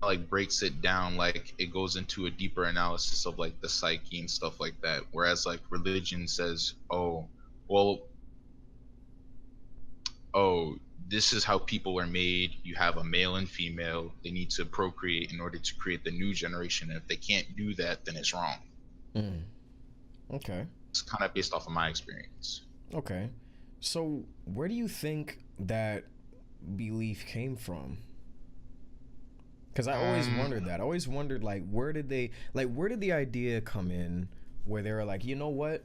like breaks it down, like it goes into a deeper analysis of like the psyche and stuff like that, whereas like religion says, well oh this is how people are made. You have a male and female, they need to procreate in order to create the new generation, and if they can't do that then it's wrong. Mm. Okay. It's kind of based off of my experience. Okay. So, where do you think that belief came from? Because I always wondered that. I always wondered, like, where did the idea come in where they were like, you know what?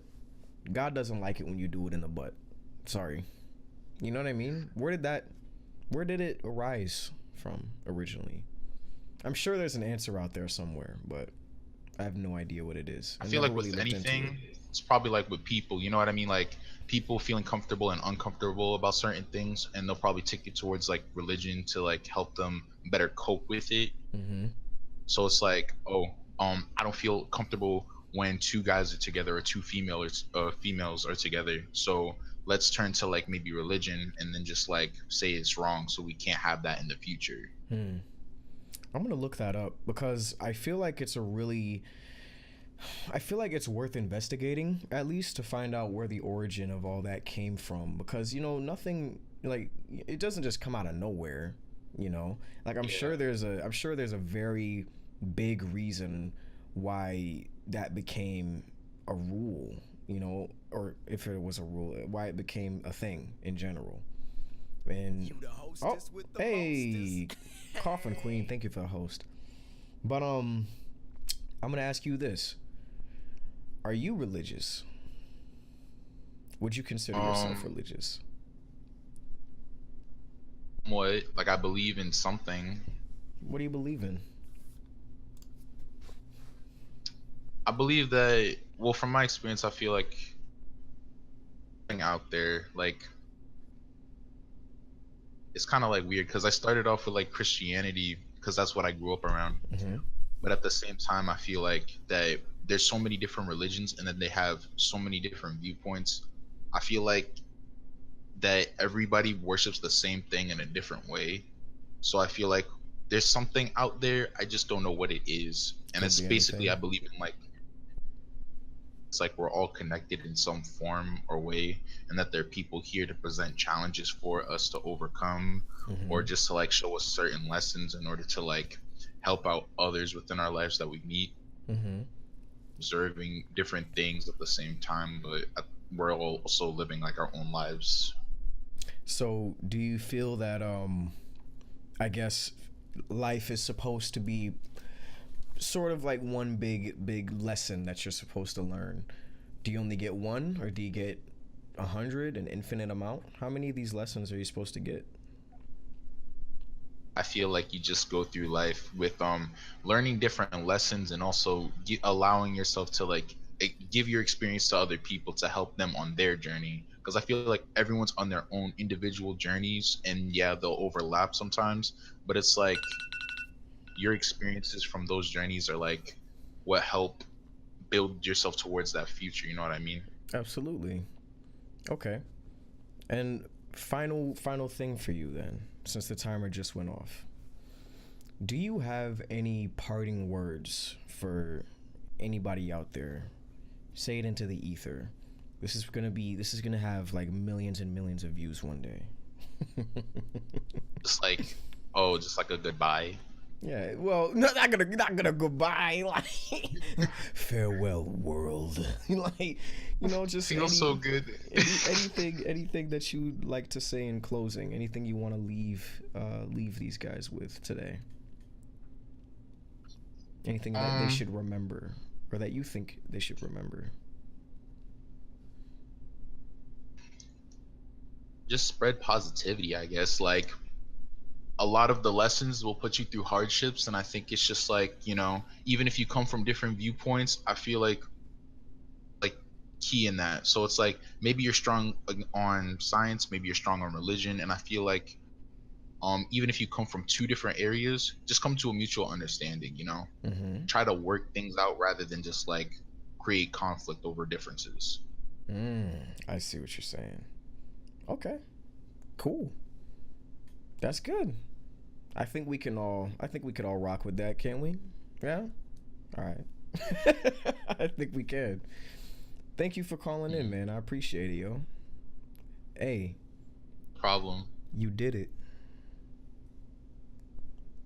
God doesn't like it when you do it in the butt. Sorry. You know what I mean? Where did it arise from originally? I'm sure there's an answer out there somewhere, but I have no idea what it is. I feel never like with looked into anything, it. it's probably like with people, you know what I mean? Like people feeling comfortable and uncomfortable about certain things, and they'll probably take it towards like religion to like help them better cope with it. Mm-hmm. So it's like, I don't feel comfortable when two guys are together or two females are together. So let's turn to like maybe religion and then just like say it's wrong, so we can't have that in the future. I'm gonna look that up because I feel like it's worth investigating, at least to find out where the origin of all that came from, because nothing, like, it doesn't just come out of nowhere. Like, I'm sure there's a very big reason why that became a rule, or if it was a rule, why it became a thing in general. And hey, Coffin Queen, thank you for the host. But I'm gonna ask you this: are you religious? Would you consider yourself religious? What, like I believe in something. What do you believe in? I believe that, well, from my experience, I feel like out there, like it's kind of like weird because I started off with like Christianity because that's what I grew up around. Mm-hmm. But at the same time, I feel like that there's so many different religions and then they have so many different viewpoints. I feel like that everybody worships the same thing in a different way. So I feel like there's something out there, I just don't know what it is. And Could it's be basically, I anything. believe in like, it's like we're all connected in some form or way, and that there are people here to present challenges for us to overcome, Mm-hmm. or just to like show us certain lessons in order to like help out others within our lives that we meet, Mm-hmm. observing different things at the same time, but we're all also living like our own lives. So, do you feel that I guess life is supposed to be sort of like one big lesson that you're supposed to learn? Do you only get one, or do you get 100, an infinite amount? How many of these lessons are you supposed to get? I feel like you just go through life with learning different lessons and also allowing yourself to like give your experience to other people to help them on their journey, because I feel like everyone's on their own individual journeys, and yeah, they'll overlap sometimes, but it's like your experiences from those journeys are like what help build yourself towards that future, you know what I mean? Absolutely. Okay. And final thing for you then, since the timer just went off. Do you have any parting words for anybody out there? Say it into the ether. This is gonna have like millions and millions of views one day. Just like just like a goodbye. Yeah, well, not gonna goodbye, like farewell world, like, just Feels so good. anything that you'd like to say in closing, anything you want to leave these guys with today, anything that they should remember or that you think they should remember. Just spread positivity, I guess. Like, a lot of the lessons will put you through hardships, and I think it's just like, even if you come from different viewpoints, I feel like key in that. So it's like maybe you're strong on science, maybe you're strong on religion, and I feel like even if you come from two different areas, just come to a mutual understanding, Mm-hmm. try to work things out rather than just like create conflict over differences. I see what you're saying. Okay, cool. That's good. I think we could all rock with that, can't we? Yeah? All right. I think we can. Thank you for calling in, man. I appreciate it, yo. Hey. Problem. You did it.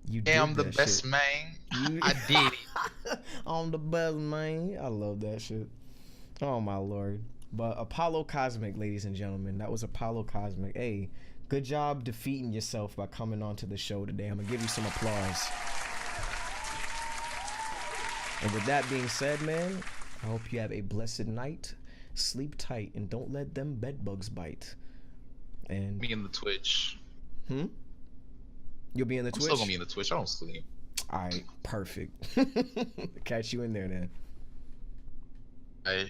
You Hey, did I'm the that best shit. man. I did it. I'm the best, man. I love that shit. Oh, my Lord. But Apollo Cosmic, ladies and gentlemen. That was Apollo Cosmic. Hey, good job defeating yourself by coming onto the show today. I'm going to give you some applause. And with that being said, man, I hope you have a blessed night. Sleep tight and don't let them bed bugs bite. And Me in the Twitch. You'll be in the I'm Twitch? still gonna be in the Twitch. I don't sleep. All right, perfect. Catch you in there then.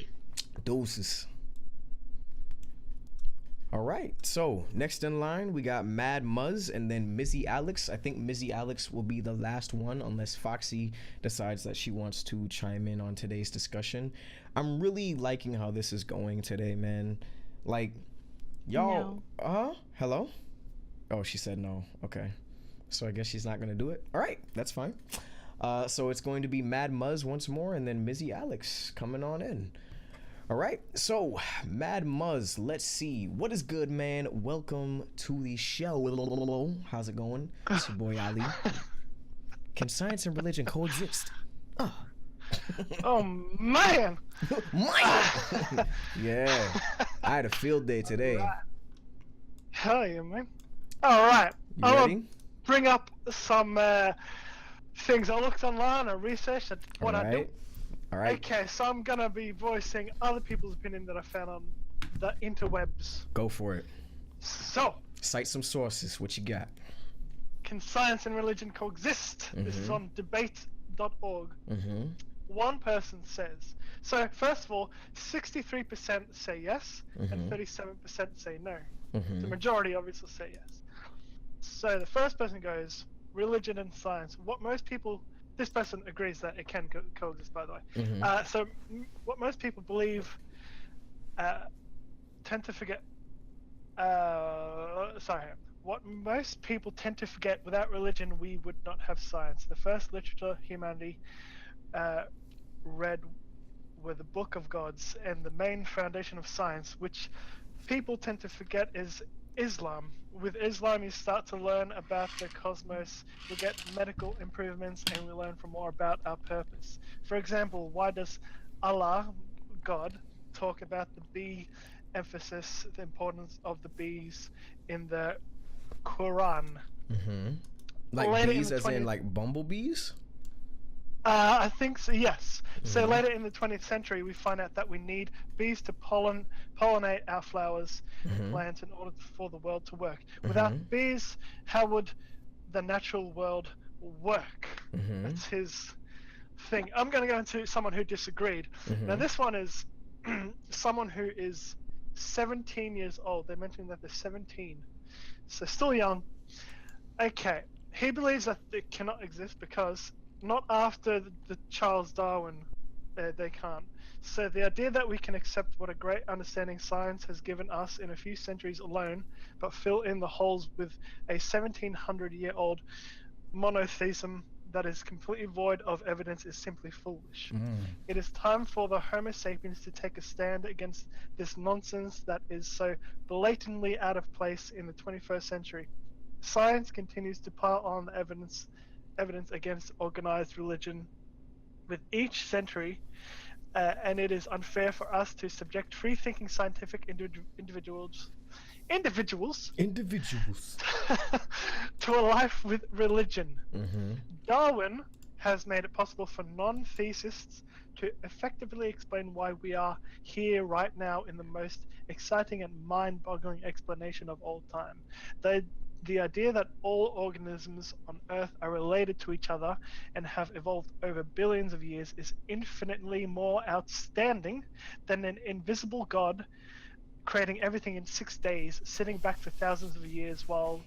Doses. All right, so next in line we got Mad Muzz and then Mizzy Alex. I think Mizzy Alex will be the last one unless Foxy decides that she wants to chime in on today's discussion. I'm really liking how this is going today, man. Like, y'all, hello? Oh, she said no. Okay, so I guess she's not gonna do it. All right, that's fine. So it's going to be Mad Muzz once more and then Mizzy Alex coming on in. All right, so Mad Muzz, let's see. What is good, man? Welcome to the show. How's it going? It's your boy Ali. Can science and religion coexist? Oh, man! Yeah, I had a field day today. Right. Hell yeah, man. Alright, You I ready? want to bring up some things I looked online, I researched what I do. All right. Okay, so I'm gonna be voicing other people's opinion that I found on the interwebs. Go for it. So, Cite some sources. What you got? can science and religion coexist? This is on debate.org. One person says, so first of all, 63% say yes, and 37% say no. The majority obviously say yes. So the first person goes, religion and science. What most people, this person agrees that it can coexist, by the way. So what most people believe tend to forget, what most people tend to forget, without religion we would not have science. The first literature humanity read were the Book of Gods, and the main foundation of science, which people tend to forget, is Islam. With Islam you start to learn about the cosmos, we get medical improvements, and we learn more about our purpose. For example, why does Allah, God, talk about the bee emphasis, the importance of the bees in the Quran? Like Later bees in as 20 in like bumblebees? I think so, yes. So later in the 20th century, we find out that we need bees to pollinate our flowers and plants in order for the world to work. Without bees, how would the natural world work? That's his thing. I'm going to go into someone who disagreed. Now, this one is someone who is 17 years old. They mentioned that they're 17, so still young. Okay, he believes that it cannot exist because not after the Charles Darwin, they can't. So the idea that we can accept what a great understanding science has given us in a few centuries alone, but fill in the holes with a 1700-year-old monotheism that is completely void of evidence is simply foolish. It is time for the Homo sapiens to take a stand against this nonsense that is so blatantly out of place in the 21st century. Science continues to pile on the evidence against organized religion with each century, and it is unfair for us to subject free-thinking scientific individuals to a life with religion. Darwin has made it possible for non-theists to effectively explain why we are here right now in the most exciting and mind-boggling explanation of all time. The idea that all organisms on Earth are related to each other and have evolved over billions of years is infinitely more outstanding than an invisible God creating everything in 6 days, sitting back for thousands of years while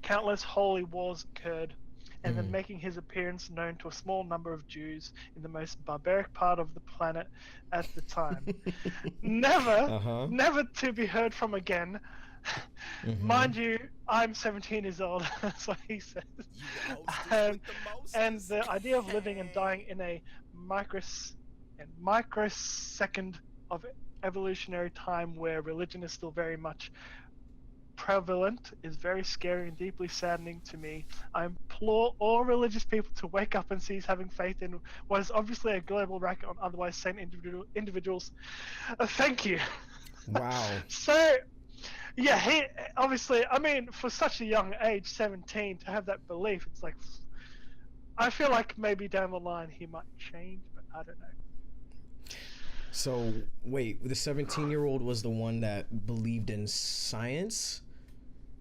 countless holy wars occurred, and then making his appearance known to a small number of Jews in the most barbaric part of the planet at the time. Never to be heard from again. Mind you, I'm 17 years old. That's what he says. And the idea of living and dying in a microsecond of evolutionary time where religion is still very much prevalent is very scary and deeply saddening to me. I implore all religious people to wake up and cease having faith in what is obviously a global racket on otherwise sane individuals. Thank you. Wow. So, yeah, he obviously, I mean, for such a young age, 17, to have that belief, it's like, I feel like maybe down the line he might change, but I don't know. So, wait, the 17-year-old was the one that believed in science?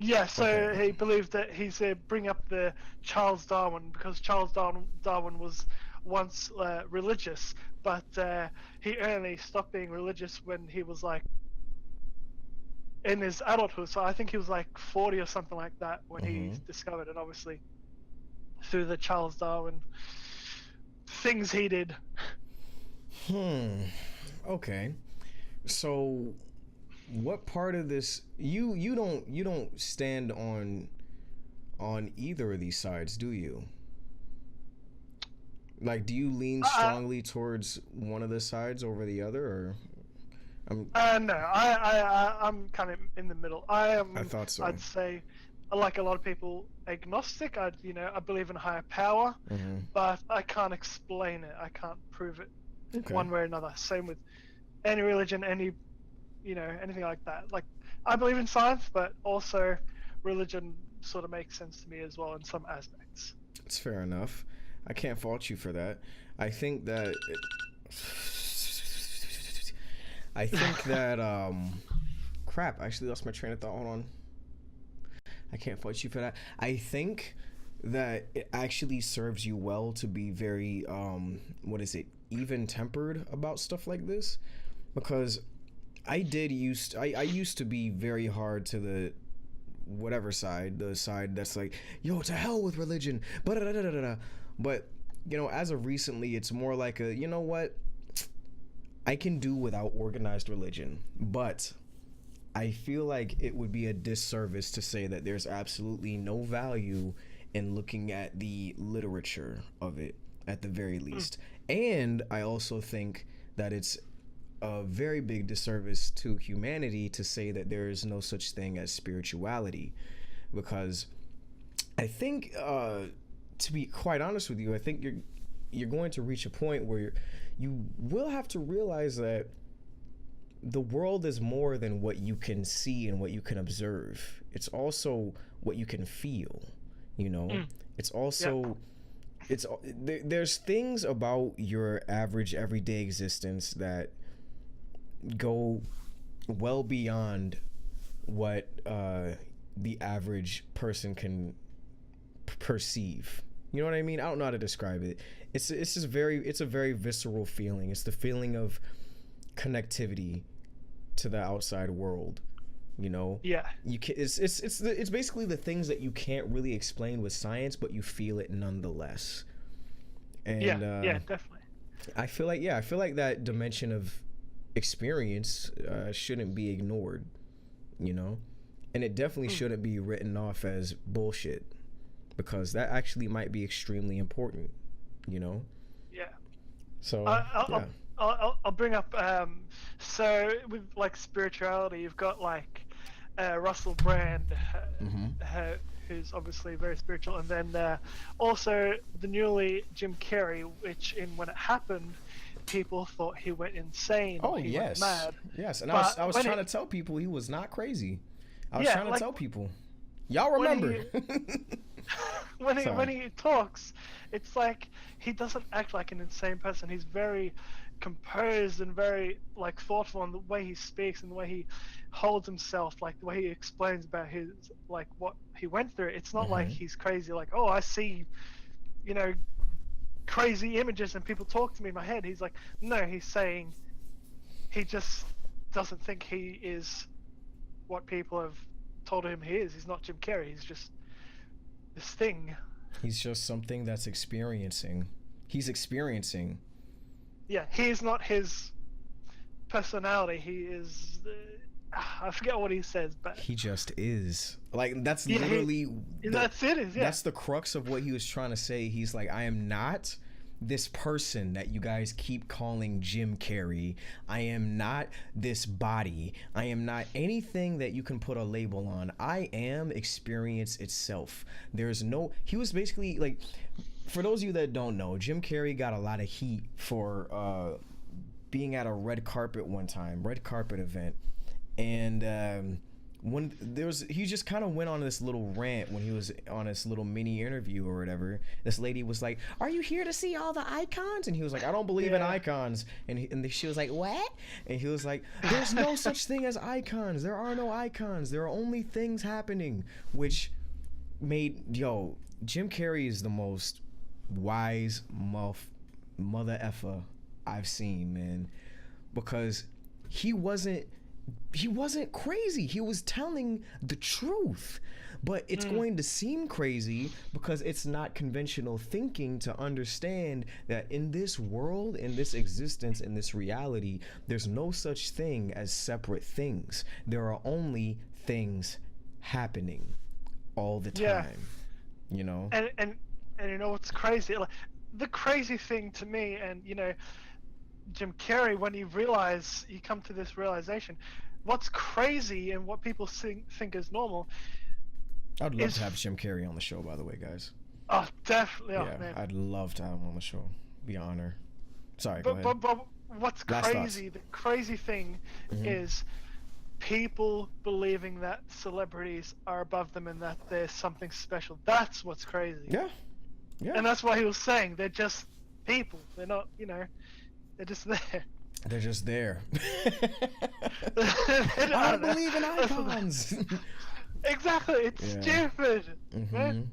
Yeah, so he believed that he said bring up the Charles Darwin because Charles Darwin was once religious, but he only stopped being religious when he was like in his adulthood. So I think he was like 40 or something like that when he discovered it, obviously through the Charles Darwin things he did. Okay. So what part of this you don't stand on either of these sides, do you? Like, do you lean strongly towards one of the sides over the other, or? No, I'm kind of in the middle. I thought so. I'd say, like a lot of people, agnostic. I believe in higher power, but I can't explain it. I can't prove it one way or another. Same with any religion, anything like that. Like, I believe in science, but also religion sort of makes sense to me as well in some aspects. It's fair enough. I can't fault you for that. I think that crap, I actually lost my train of thought. Hold on. I can't fault you for that. I think that it actually serves you well to be very even-tempered about stuff like this, because I used to be very hard to the whatever side, the side that's like, yo, to hell with religion, but as of recently, it's more like a, you know what, I can do without organized religion, but I feel like it would be a disservice to say that there's absolutely no value in looking at the literature of it, at the very least. And I also think that it's a very big disservice to humanity to say that there is no such thing as spirituality, because I think, to be quite honest with you, I think you're going to reach a point where you will have to realize that the world is more than what you can see and what you can observe. It's also what you can feel, It's also there's things about your average everyday existence that go well beyond what the average person can perceive. You know what I mean? I don't know how to describe it. It's a very visceral feeling. It's the feeling of connectivity to the outside world. You know? Yeah. You can, it's basically the things that you can't really explain with science, but you feel it nonetheless. And yeah, definitely. I feel like that dimension of experience shouldn't be ignored, you know, and it definitely shouldn't be written off as bullshit, because that actually might be extremely important, you know. Yeah. So I'll bring up so with like spirituality, you've got like Russell Brand, who's obviously very spiritual, and then also the newly Jim Carrey, which when it happened, people thought he went insane. Oh, he yes. went mad. Yes, and But I was when trying to tell people he was not crazy. I was Yeah, trying to like- tell people. Y'all remember? when he talks, it's like he doesn't act like an insane person. He's very composed and very like thoughtful in the way he speaks and the way he holds himself, like the way he explains about his like what he went through. It's not like he's crazy, like, oh, I see, you know, crazy images and people talk to me in my head. He's like, no, he's saying he just doesn't think he is what people have told him he is. He's not Jim Carrey. He's just this thing. He's just something that's experiencing. He's experiencing. Yeah, he's not his personality. He is. I forget what he says, but He just is. Like, that's Yeah, literally. that's it. Is yeah. That's the crux of what he was trying to say. He's like, I am not this person that you guys keep calling Jim Carrey. I am not this body. I am not anything that you can put a label on. I am experience itself. There's no. He was basically like. For those of you that don't know, Jim Carrey got a lot of heat for being at a red carpet event, and when he just kind of went on this little rant when he was on this little mini interview or whatever. This lady was like, "Are you here to see all the icons?" And he was like, "I don't believe in icons." And she was like, "What?" And he was like, "There's no such thing as icons. There are no icons. There are only things happening," which made Jim Carrey is the most wise mother effer I've seen, man, because he wasn't crazy. He was telling the truth, but it's going to seem crazy because it's not conventional thinking to understand that in this world, in this existence, in this reality, there's no such thing as separate things. There are only things happening all the time. Yeah. You know? And you know what's crazy? Like, the crazy thing to me, and you know, Jim Carrey, when you come to this realization, what's crazy and what people think is normal. I'd love to have Jim Carrey on the show, by the way, guys. Oh, definitely. Yeah, Oh, man. I'd love to have him on the show. Be an honor. Sorry, go ahead. But what's Last crazy? The crazy thing is people believing that celebrities are above them and that there's something special. That's what's crazy. Yeah. Yeah. And that's what he was saying. They're just people. They're not, you know, they're just there. They're just there. I I don't believe in icons. Exactly. It's stupid. Right?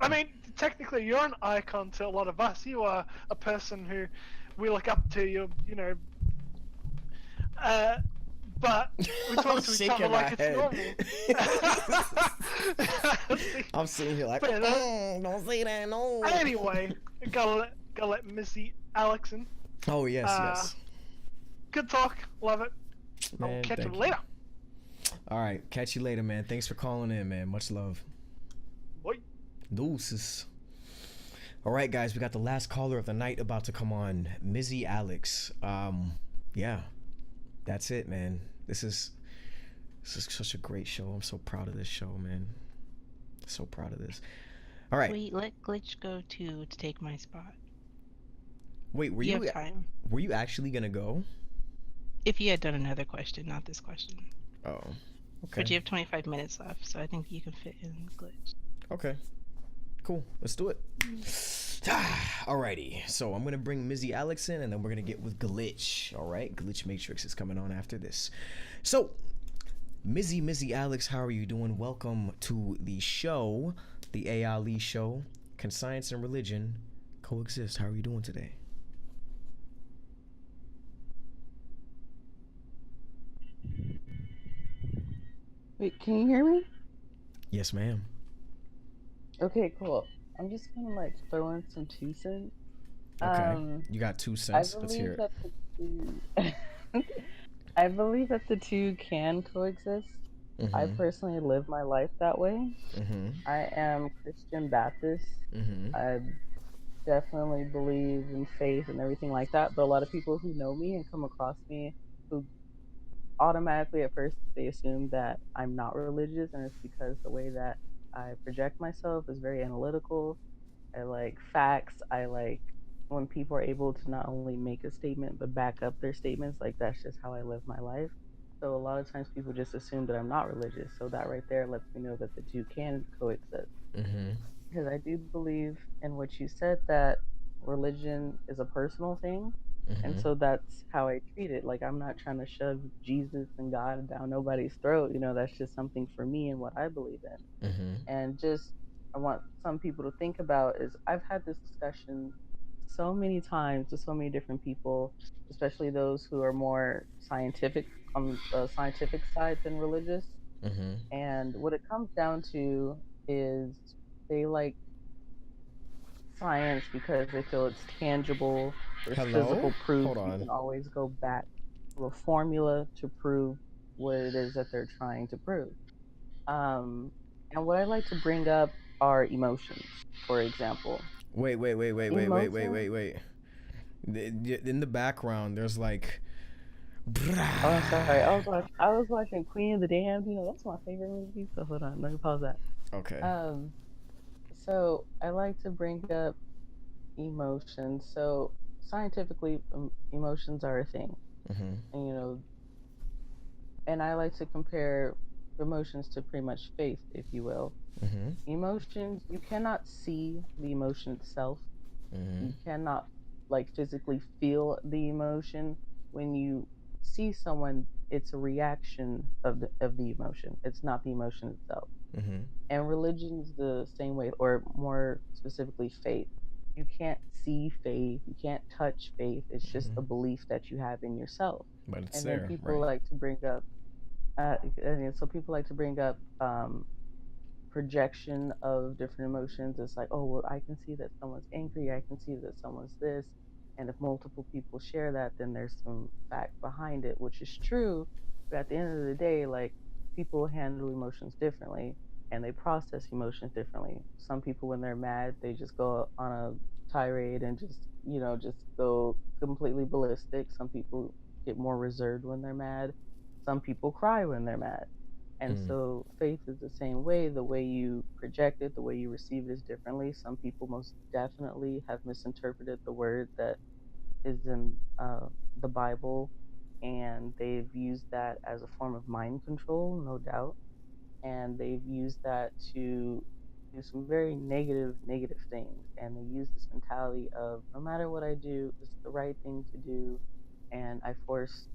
I mean, technically, you're an icon to a lot of us. You are a person who we look up to. You know. But we talk to each other like it's normal. I'm sitting here like, But, don't say that, no. Anyway, gotta let Missy Alex in. Oh yes, yes. Good talk. Love it. I'll Man, catch you thank you. later. All right, catch you later, man. Thanks for calling in, man. Much love. Boy. Deuces. All right, guys, we got the last caller of the night about to come on, Mizzy Alex. Yeah, that's it, man. This is such a great show. I'm so proud of this show, man. So proud of this. All right. Wait, let Glitch go to take my spot. Wait, were You have time. Were you actually gonna go? If you had done another question, not this question. Oh, okay. But you have 25 minutes left, so I think you can fit in Glitch. Okay. Cool. Let's do it. Alrighty. So I'm gonna bring Mizzy Alex in, and then we're gonna get with Glitch. All right. Glitch Matrix is coming on after this. So, Mizzy Alex, how are you doing? Welcome to the show, the A. Ali Show. Can science and religion coexist? How are you doing today? Wait, can you hear me? Yes, ma'am. Okay, cool. I'm just gonna like throw in some 2 cents. Okay. You got 2 I cents. Let's hear believe it. that the two I believe that the two can coexist. I Mm-hmm. personally live my life that way. Mm-hmm. I am Christian Baptist. Mm-hmm. I definitely believe in faith and everything like that, but a lot of people who know me and come across me who automatically at first they assume that I'm not religious, and it's because the way that I project myself is very analytical. I like facts. I like when people are able to not only make a statement but back up their statements. Like that's just how I live my life. So a lot of times people just assume that I'm not religious. So that right there lets me know that the two can coexist. Mm-hmm. Because I do believe in what you said that religion is a personal thing. And Mm-hmm. so that's how I treat it. Like I'm not trying to shove Jesus and God down nobody's throat. That's just something for me and what I believe in. Mm-hmm. And just I want some people to think about is I've had this discussion so many times with so many different people, especially those who are more scientific on the scientific side than religious. Mm-hmm. And what it comes down to is they like science because they feel it's tangible, there's Hello? physical proof. Hold You on. can always go back to a formula to prove what it is that they're trying to prove. Um, and what I like to bring up are emotions, for example. Wait. Emotions. In the background, there's like. Oh, I'm sorry. I was watching Queen of the Damned. That's my favorite movie. So hold on, let me pause that. Okay. Um, so I like to bring up emotions. So scientifically, emotions are a thing, Mm-hmm. and and I like to compare emotions to pretty much faith, if you will. Mm-hmm. Emotions, you cannot see the emotion itself. Mm-hmm. You cannot like physically feel the emotion. When you see someone, it's a reaction of the emotion. It's not the emotion itself. Mm-hmm. And religion's the same way, or more specifically faith. You can't see faith, you can't touch faith. It's just Mm-hmm. a belief that you have in yourself. But it's And then there, people right? like to bring up and so people like to bring up projection of different emotions. It's like, oh, well, I can see that someone's angry. I can see that someone's this. And if multiple people share that, then there's some fact behind it, which is true. But at the end of the day, like people handle emotions differently and they process emotions differently. Some people, when they're mad, they just go on a tirade and just go completely ballistic. Some people get more reserved when they're mad. Some people cry when they're mad. And Mm. so faith is the same way. The way you project it, the way you receive it is differently. Some people most definitely have misinterpreted the word that is in the Bible, and they've used that as a form of mind control, no doubt. And they've used that to do some very negative things. And they use this mentality of no matter what I do, it's the right thing to do, and I force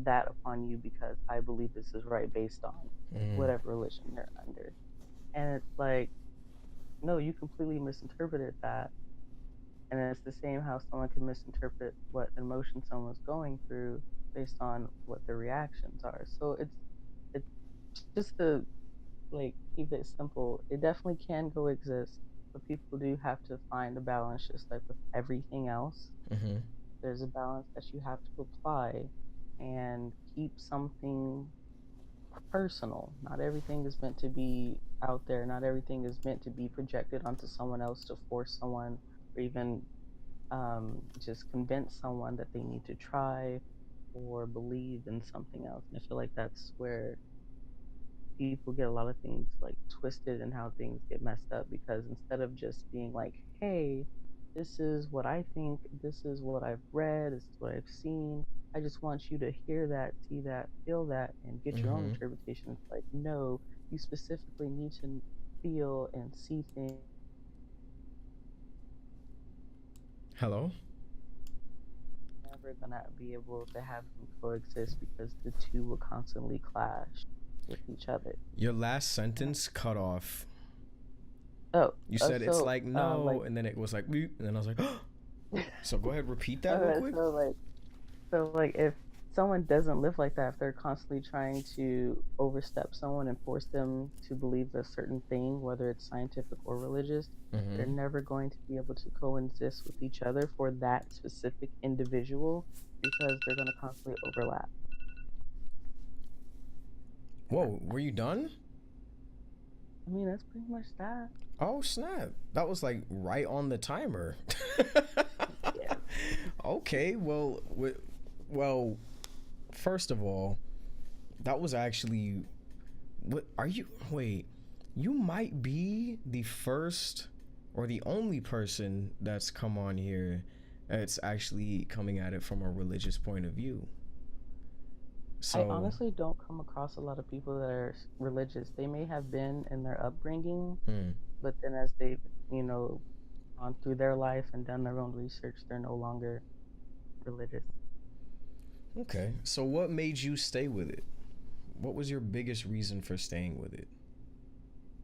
that upon you because I believe this is right based on Mm. whatever religion you're under. And it's like, no, you completely misinterpreted that. And it's the same how someone can misinterpret what emotion someone's going through based on what their reactions are. So it's just to like keep it simple. It definitely can coexist, but people do have to find a balance, just like with everything else. Mm-hmm. There's a balance that you have to apply and keep something personal. Not everything is meant to be out there. Not everything is meant to be projected onto someone else to force someone or even just convince someone that they need to try or believe in something else. And I feel like that's where people get a lot of things like twisted and how things get messed up because instead of just being like, hey, this is what I think, this is what I've read, this is what I've seen. I just want you to hear that, see that, feel that, and get your own Mm-hmm. interpretation. It's like, no, you specifically need to feel and see things. Hello? Never gonna be able to have them coexist because the two will constantly clash with each other. Your last sentence cut off. Oh, You said it's so like no, like and then it was like beep, and then I was like, so go ahead, repeat that real quick. so like if someone doesn't live like that, if they're constantly trying to overstep someone and force them to believe a certain thing, whether it's scientific or religious, they're never going to be able to coexist with each other for that specific individual because they're going to constantly overlap. Whoa, were you done? I mean, that's pretty much that. Oh snap! That was like right on the timer. Yeah. Okay, well, first of all, that was actually. What are you? Wait, you might be the first or the only person that's come on here that's actually coming at it from a religious point of view. So I honestly don't come across a lot of people that are religious. They may have been in their upbringing, but then as they've, gone through their life and done their own research, they're no longer religious. okay. So what made you stay with it? What was your biggest reason for staying with it?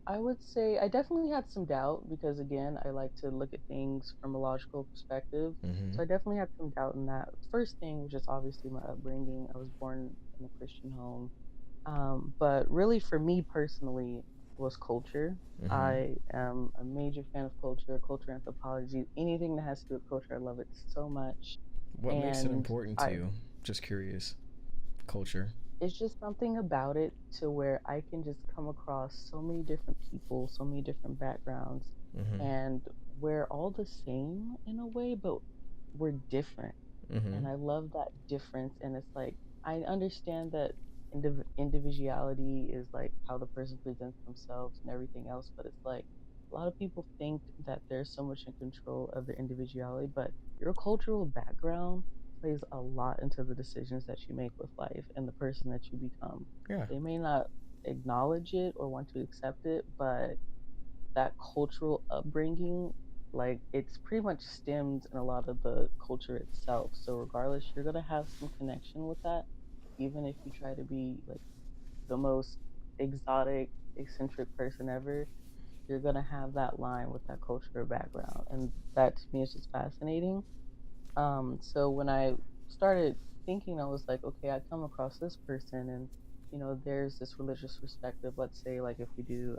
I would say I definitely had some doubt because, again, I like to look at things from a logical perspective. So I definitely had some doubt in that. First thing was just obviously my upbringing. I was born in a Christian home. But really, for me personally, was culture. I am a major fan of culture anthropology, anything that has to do with culture. I love it so much. What makes it And important to you? Just curious. Culture. it's just something about it to where I can just come across so many different people, so many different backgrounds, and we're all the same in a way, but we're different. And I love that difference. And it's like, I understand that individuality is like how the person presents themselves and everything else, but it's like a lot of people think that they're so much in control of their individuality, but your cultural background plays a lot into the decisions that you make with life and the person that you become. Yeah. They may not acknowledge it or want to accept it, but that cultural upbringing, like it's pretty much stemmed in a lot of the culture itself. So regardless, you're gonna have some connection with that, even if you try to be like the most exotic, eccentric person ever. You're gonna have that line with that culture background, and that to me is just fascinating. So when I started thinking, I was like, okay, I come across this person, and there's this religious perspective. Let's say, like, if we do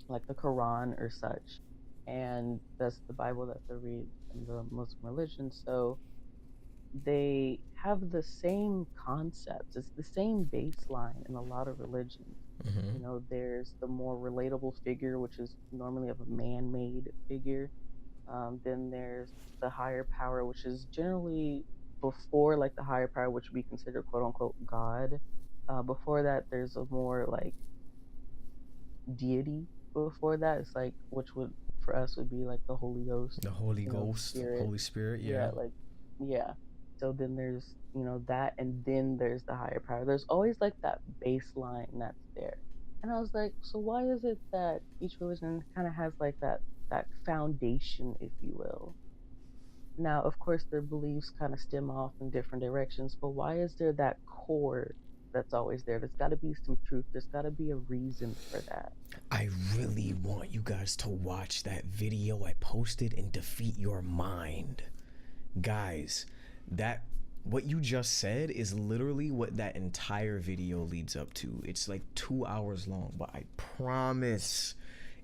like the Quran or such, and that's the Bible that they read in the Muslim religion. So they have the same concepts. It's the same baseline in a lot of religions. There's the more relatable figure, which is normally of a man-made figure. Then there's the higher power, which is generally before like the higher power, which would be considered quote unquote God. Before that, there's a more like deity. Before that, it's like which would for us would be like the Holy Ghost, The Holy Ghost, spirit. Holy Spirit, Yeah, yeah. like yeah. So then there's that, and then there's the higher power. There's always like that baseline that's there. And I was like, so why is it that each religion kind of has like that foundation, if you will? Now, of course, their beliefs kind of stem off in different directions, but why is there that core that's always there? There's got to be some truth. There's got to be a reason for that. I really want you guys to watch that video I posted and defeat your mind. Guys, that what you just said is literally what that entire video leads up to. It's like 2 hours long, but I promise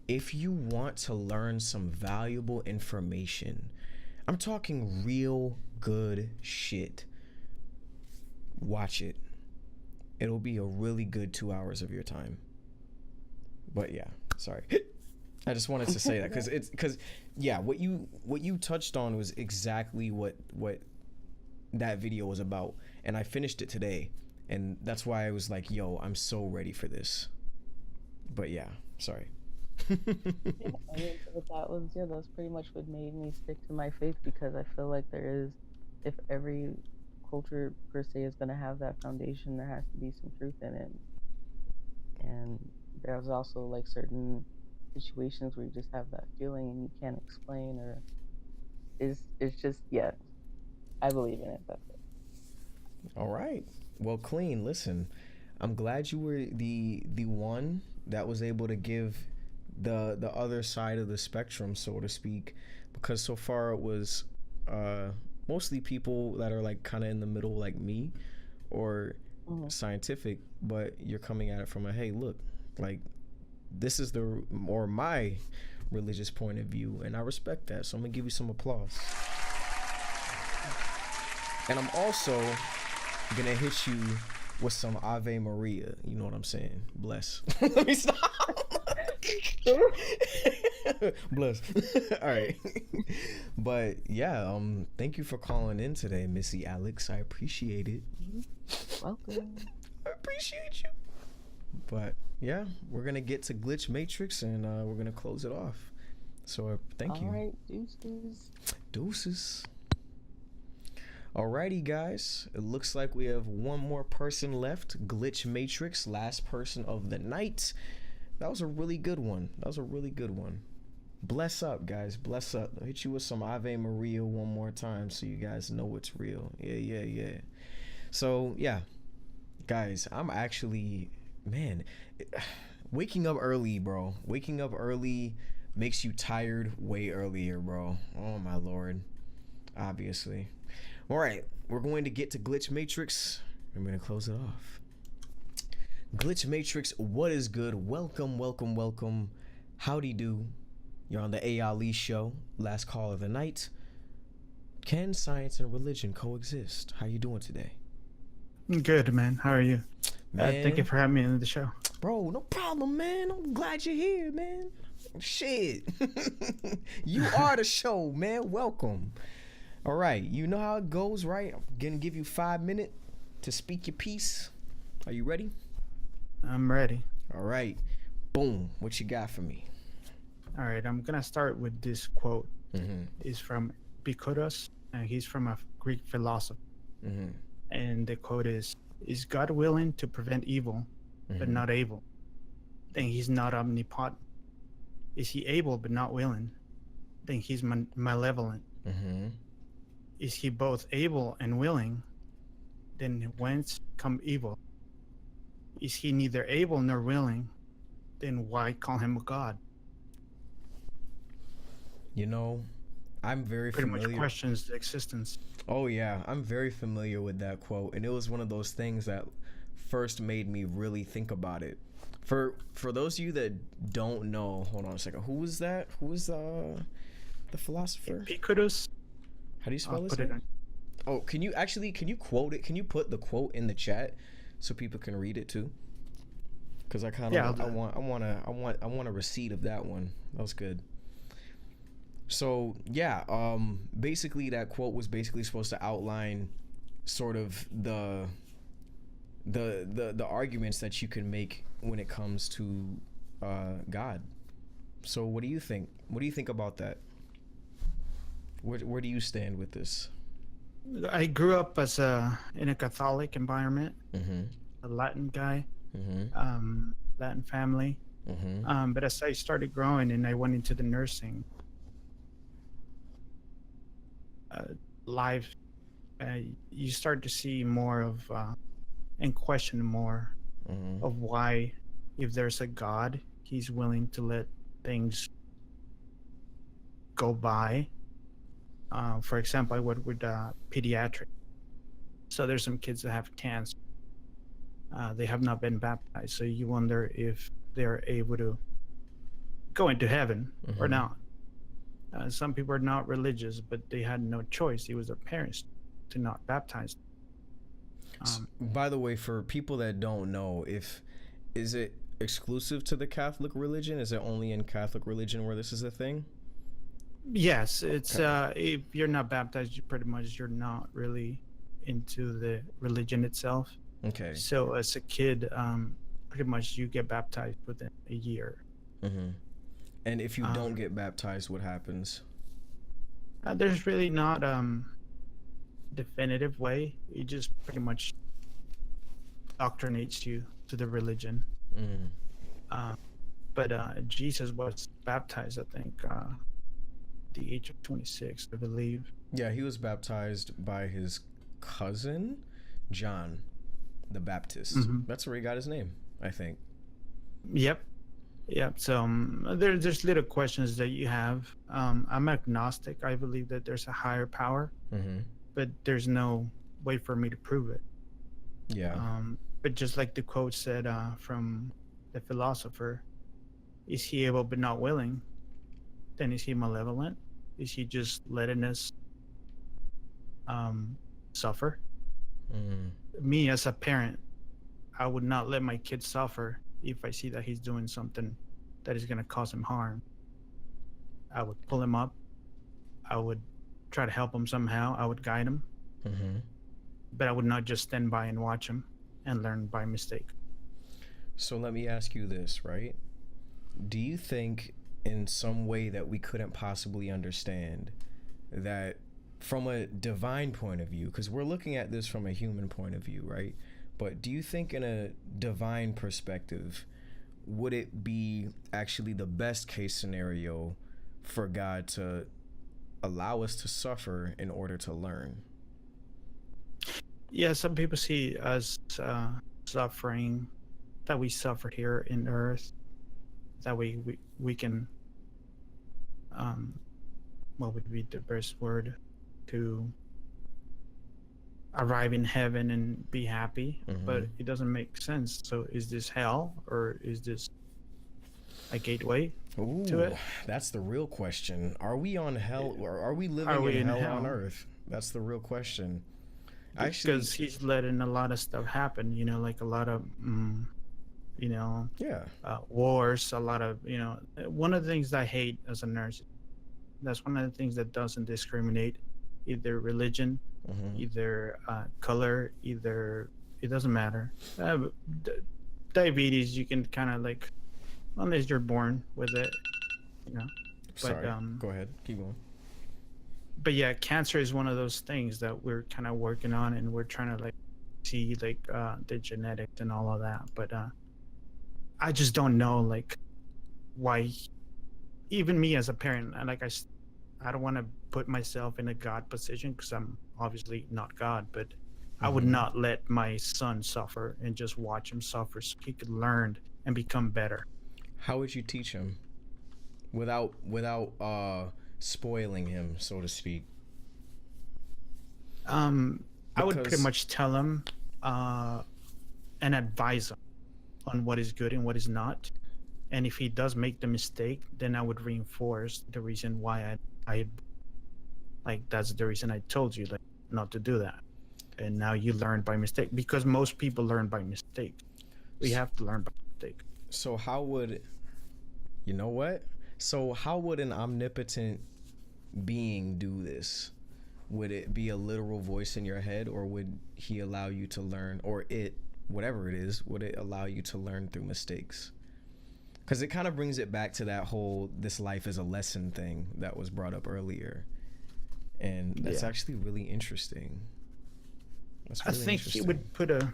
if you want to learn some valuable information, I'm talking real good shit, watch it. It'll be a really good 2 hours of your time. But yeah, sorry. I just wanted to say that because what you touched on was exactly what that video was about, and I finished it today, and that's why I was like, yo, I'm so ready for this. But yeah, sorry. I mean, that's pretty much what made me stick to my faith, because I feel like if every culture per se is going to have that foundation, there has to be some truth in it. And there's also like certain situations where you just have that feeling and you can't explain, or it's just, yeah, I believe in it. That's it. All right. Well, Clean, listen. I'm glad you were the one that was able to give the other side of the spectrum, so to speak, because so far it was mostly people that are like kind of in the middle, like me, or scientific, but you're coming at it from a, hey, look, like, this is the or my religious point of view, and I respect that, so I'm gonna give you some applause. And I'm also gonna hit you with some Ave Maria. You know what I'm saying? Bless. Let me stop. Bless. All right. But yeah, thank you for calling in today, Missy Alex. I appreciate it. Welcome. I appreciate you. But yeah, we're gonna get to Glitch Matrix, and we're gonna close it off. So thank you. All right, deuces. Deuces. Alrighty, guys. It looks like we have one more person left. Glitch Matrix, last person of the night. That was a really good one. Bless up, guys. Bless up. I'll hit you with some Ave Maria one more time so you guys know it's real. Yeah. So, yeah. Guys, I'm actually, man, waking up early, bro. Waking up early makes you tired way earlier, bro. Oh, my Lord. Obviously. All right, we're going to get to Glitch Matrix. I'm going to close it off. Glitch Matrix, what is good? Welcome. Howdy do. You're on the A. Ali show. Last call of the night. Can science and religion coexist? How you doing today? Good, man. How are you? Man, thank you for having me on the show. Bro, no problem, man. I'm glad you're here, man. Shit. You are the show, man. Welcome. All right, you know how it goes, right? I'm gonna give you 5 minutes to speak your piece. Are you ready? I'm ready. All right. Boom. What you got for me? All right, I'm gonna start with this quote. It's from Epicurus, and he's from a Greek philosopher. And the quote is God willing to prevent evil, but not able? Then he's not omnipotent. Is he able but not willing? Then he's malevolent. Is he both able and willing? Then whence come evil? Is he neither able nor willing? Then why call him a god? You know, I'm very Pretty familiar. much questions the existence. Oh yeah, I'm very familiar with that quote, and it was one of those things that first made me really think about it. For those of you that don't know, hold on a second. Who was that? Who was the philosopher? Epicurus. How do you spell I'll his put it name? on. Oh, can you quote it? Can you put the quote in the chat so people can read it too? Because I kind of I want a receipt of that one. That was good. So yeah, basically that quote was basically supposed to outline sort of the arguments that you can make when it comes to God. So what do you think? What do you think about that? Where do you stand with this? I grew up as in a Catholic environment, a Latin guy, Latin family. But as I started growing and I went into the nursing life, you start to see more of and question more of why, if there's a God, he's willing to let things go by. For example, I work with pediatric. So there's some kids that have cancer. They have not been baptized. So you wonder if they're able to go into heaven or not. Some people are not religious, but they had no choice. It was their parents to not baptize them. By the way, for people that don't know, is it exclusive to the Catholic religion? Is it only in Catholic religion where this is a thing? Yes, it's if you're not baptized, you're not really into the religion itself. Okay. So as a kid, pretty much you get baptized within a year. And if you don't get baptized, what happens? There's really not definitive way. It just pretty much indoctrinates you to the religion. But Jesus was baptized, I think, at the age of 26, I believe. Yeah, he was baptized by his cousin, John the Baptist. Hmm. That's where he got his name, I think. Yep. Yep. So there's little questions that you have. I'm agnostic. I believe that there's a higher power, Mm-hmm. but there's no way for me to prove it. Yeah. But just like the quote said from the philosopher, is he able but not willing? Then is he malevolent? Is he just letting us suffer? Mm. Me as a parent, I would not let my kid suffer if I see that he's doing something that is going to cause him harm. I would pull him up. I would try to help him somehow. I would guide him, Mm-hmm. but I would not just stand by and watch him and learn by mistake. So let me ask you this, right? Do you think in some way that we couldn't possibly understand that from a divine point of view, because we're looking at this from a human point of view, right? But do you think in a divine perspective, would it be actually the best case scenario for God to allow us to suffer in order to learn? Yeah, some people see us suffering, that we suffer here in earth, that we can, what would be the best word, to arrive in heaven and be happy, but it doesn't make sense. So is this hell, or is this a gateway to it? That's the real question. Are we on hell, or are we living Are we in in hell on hell? earth? That's the real question. Actually, Because he's letting a lot of stuff happen, like a lot of yeah. wars, a lot of one of the things I hate as a nurse, that's one of the things that doesn't discriminate either religion, either color, either, it doesn't matter. Diabetes, you can kind of like, unless you're born with it, but Sorry. Go ahead. Keep going. but yeah, cancer is one of those things that we're kind of working on, and we're trying to like see like the genetics and all of that. But I just don't know like why. Even me as a parent, I don't want to put myself in a God position, because I'm obviously not God, but I would not let my son suffer and just watch him suffer so he could learn and become better. How would you teach him without spoiling him, so to speak? I would pretty much tell him and advise him on what is good and what is not. And if he does make the mistake, then I would reinforce the reason why I like, that's the reason I told you like not to do that. And now you learn by mistake, because most people learn by mistake. We have to learn by mistake. So how would, you know what? So how would an omnipotent being do this? Would it be a literal voice in your head, or would he allow you to learn, or it, whatever it is, would it allow you to learn through mistakes? Because it kind of brings it back to that whole "this life is a lesson" thing that was brought up earlier, and that's actually really interesting. That's really I think he would put it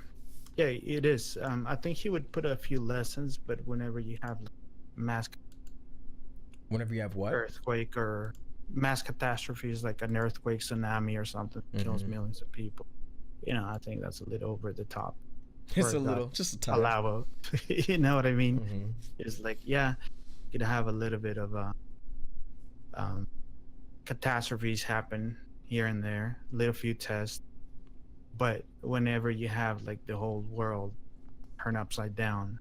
is. I think he would put a few lessons, but whenever you have mass whenever you have what? earthquake or mass catastrophes like an earthquake, tsunami, or something that kills millions of people, I think that's a little over the top. It's a little, just a touch. Allow you know what I mean? It's like, yeah, you could have a little bit of catastrophes happen here and there, little few tests, but whenever you have like the whole world turn upside down,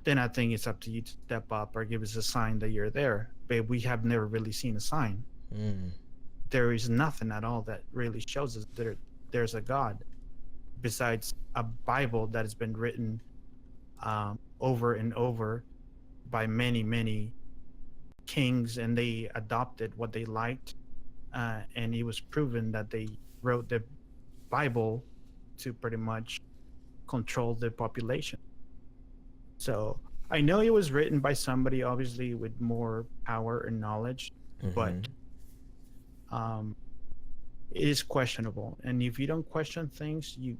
then I think it's up to you to step up or give us a sign that you're there. But we have never really seen a sign. There is nothing at all that really shows us that there's a God, besides a Bible that has been written over and over by many kings, and they adopted what they liked, and it was proven that they wrote the Bible to pretty much control the population. So I know it was written by somebody obviously with more power and knowledge, but it is questionable. And if you don't question things, you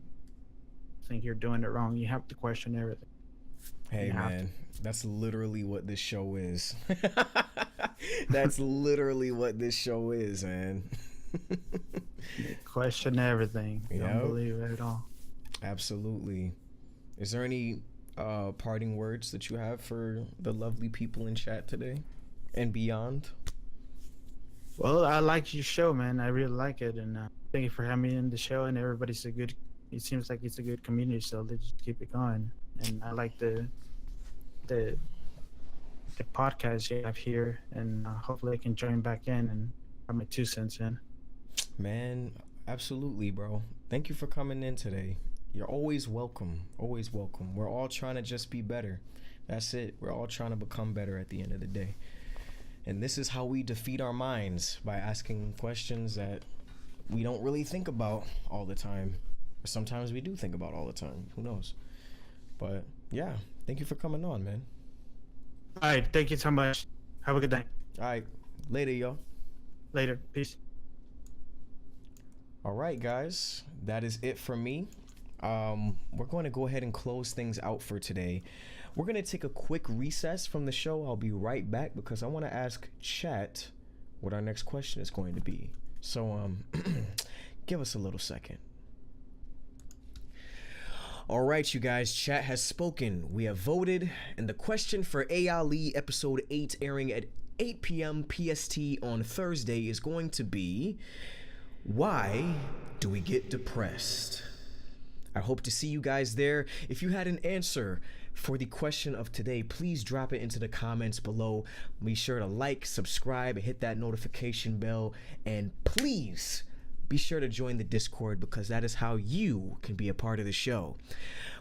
think you're doing it wrong. You have to question everything. Hey You have man, that's literally what this show is. That's literally what this show is, man. Question everything. Yep. Don't believe it at all. Absolutely. Is there any parting words that you have for the lovely people in chat today and beyond? Well, I like your show, man. I really like it, and thank you for having me in the show. And everybody's a good. It seems like it's a good community, so let's just keep it going. And I like the podcast you have here, and hopefully I can join back in and have my 2 cents in. Man, absolutely, bro. Thank you for coming in today. You're always welcome. Always welcome. We're all trying to just be better. That's it. We're all trying to become better at the end of the day. And this is how we defeat our minds, by asking questions that we don't really think about all the time. Or sometimes we do think about all the time. Who knows? But yeah, thank you for coming on, man. All right, thank you so much. Have a good night. All right. Later, y'all. Later. Peace. All right, guys. That is it for me. We're going to go ahead and close things out for today. We're going to take a quick recess from the show. I'll be right back because I want to ask chat what our next question is going to be. So, give us a little second. All right, you guys, chat has spoken. We have voted, and the question for Ali episode 8 airing at 8 p.m. PST on Thursday is going to be, why do we get depressed? I hope to see you guys there. If you had an answer for the question of today, please drop it into the comments below. Be sure to like, subscribe, and hit that notification bell. And please be sure to join the Discord, because that is how you can be a part of the show.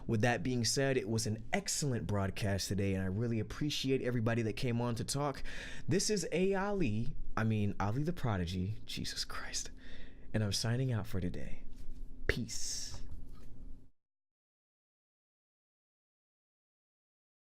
With that being said, it was an excellent broadcast today, and I really appreciate everybody that came on to talk. This is Ali the Prodigy, Jesus Christ. And I'm signing out for today. Peace.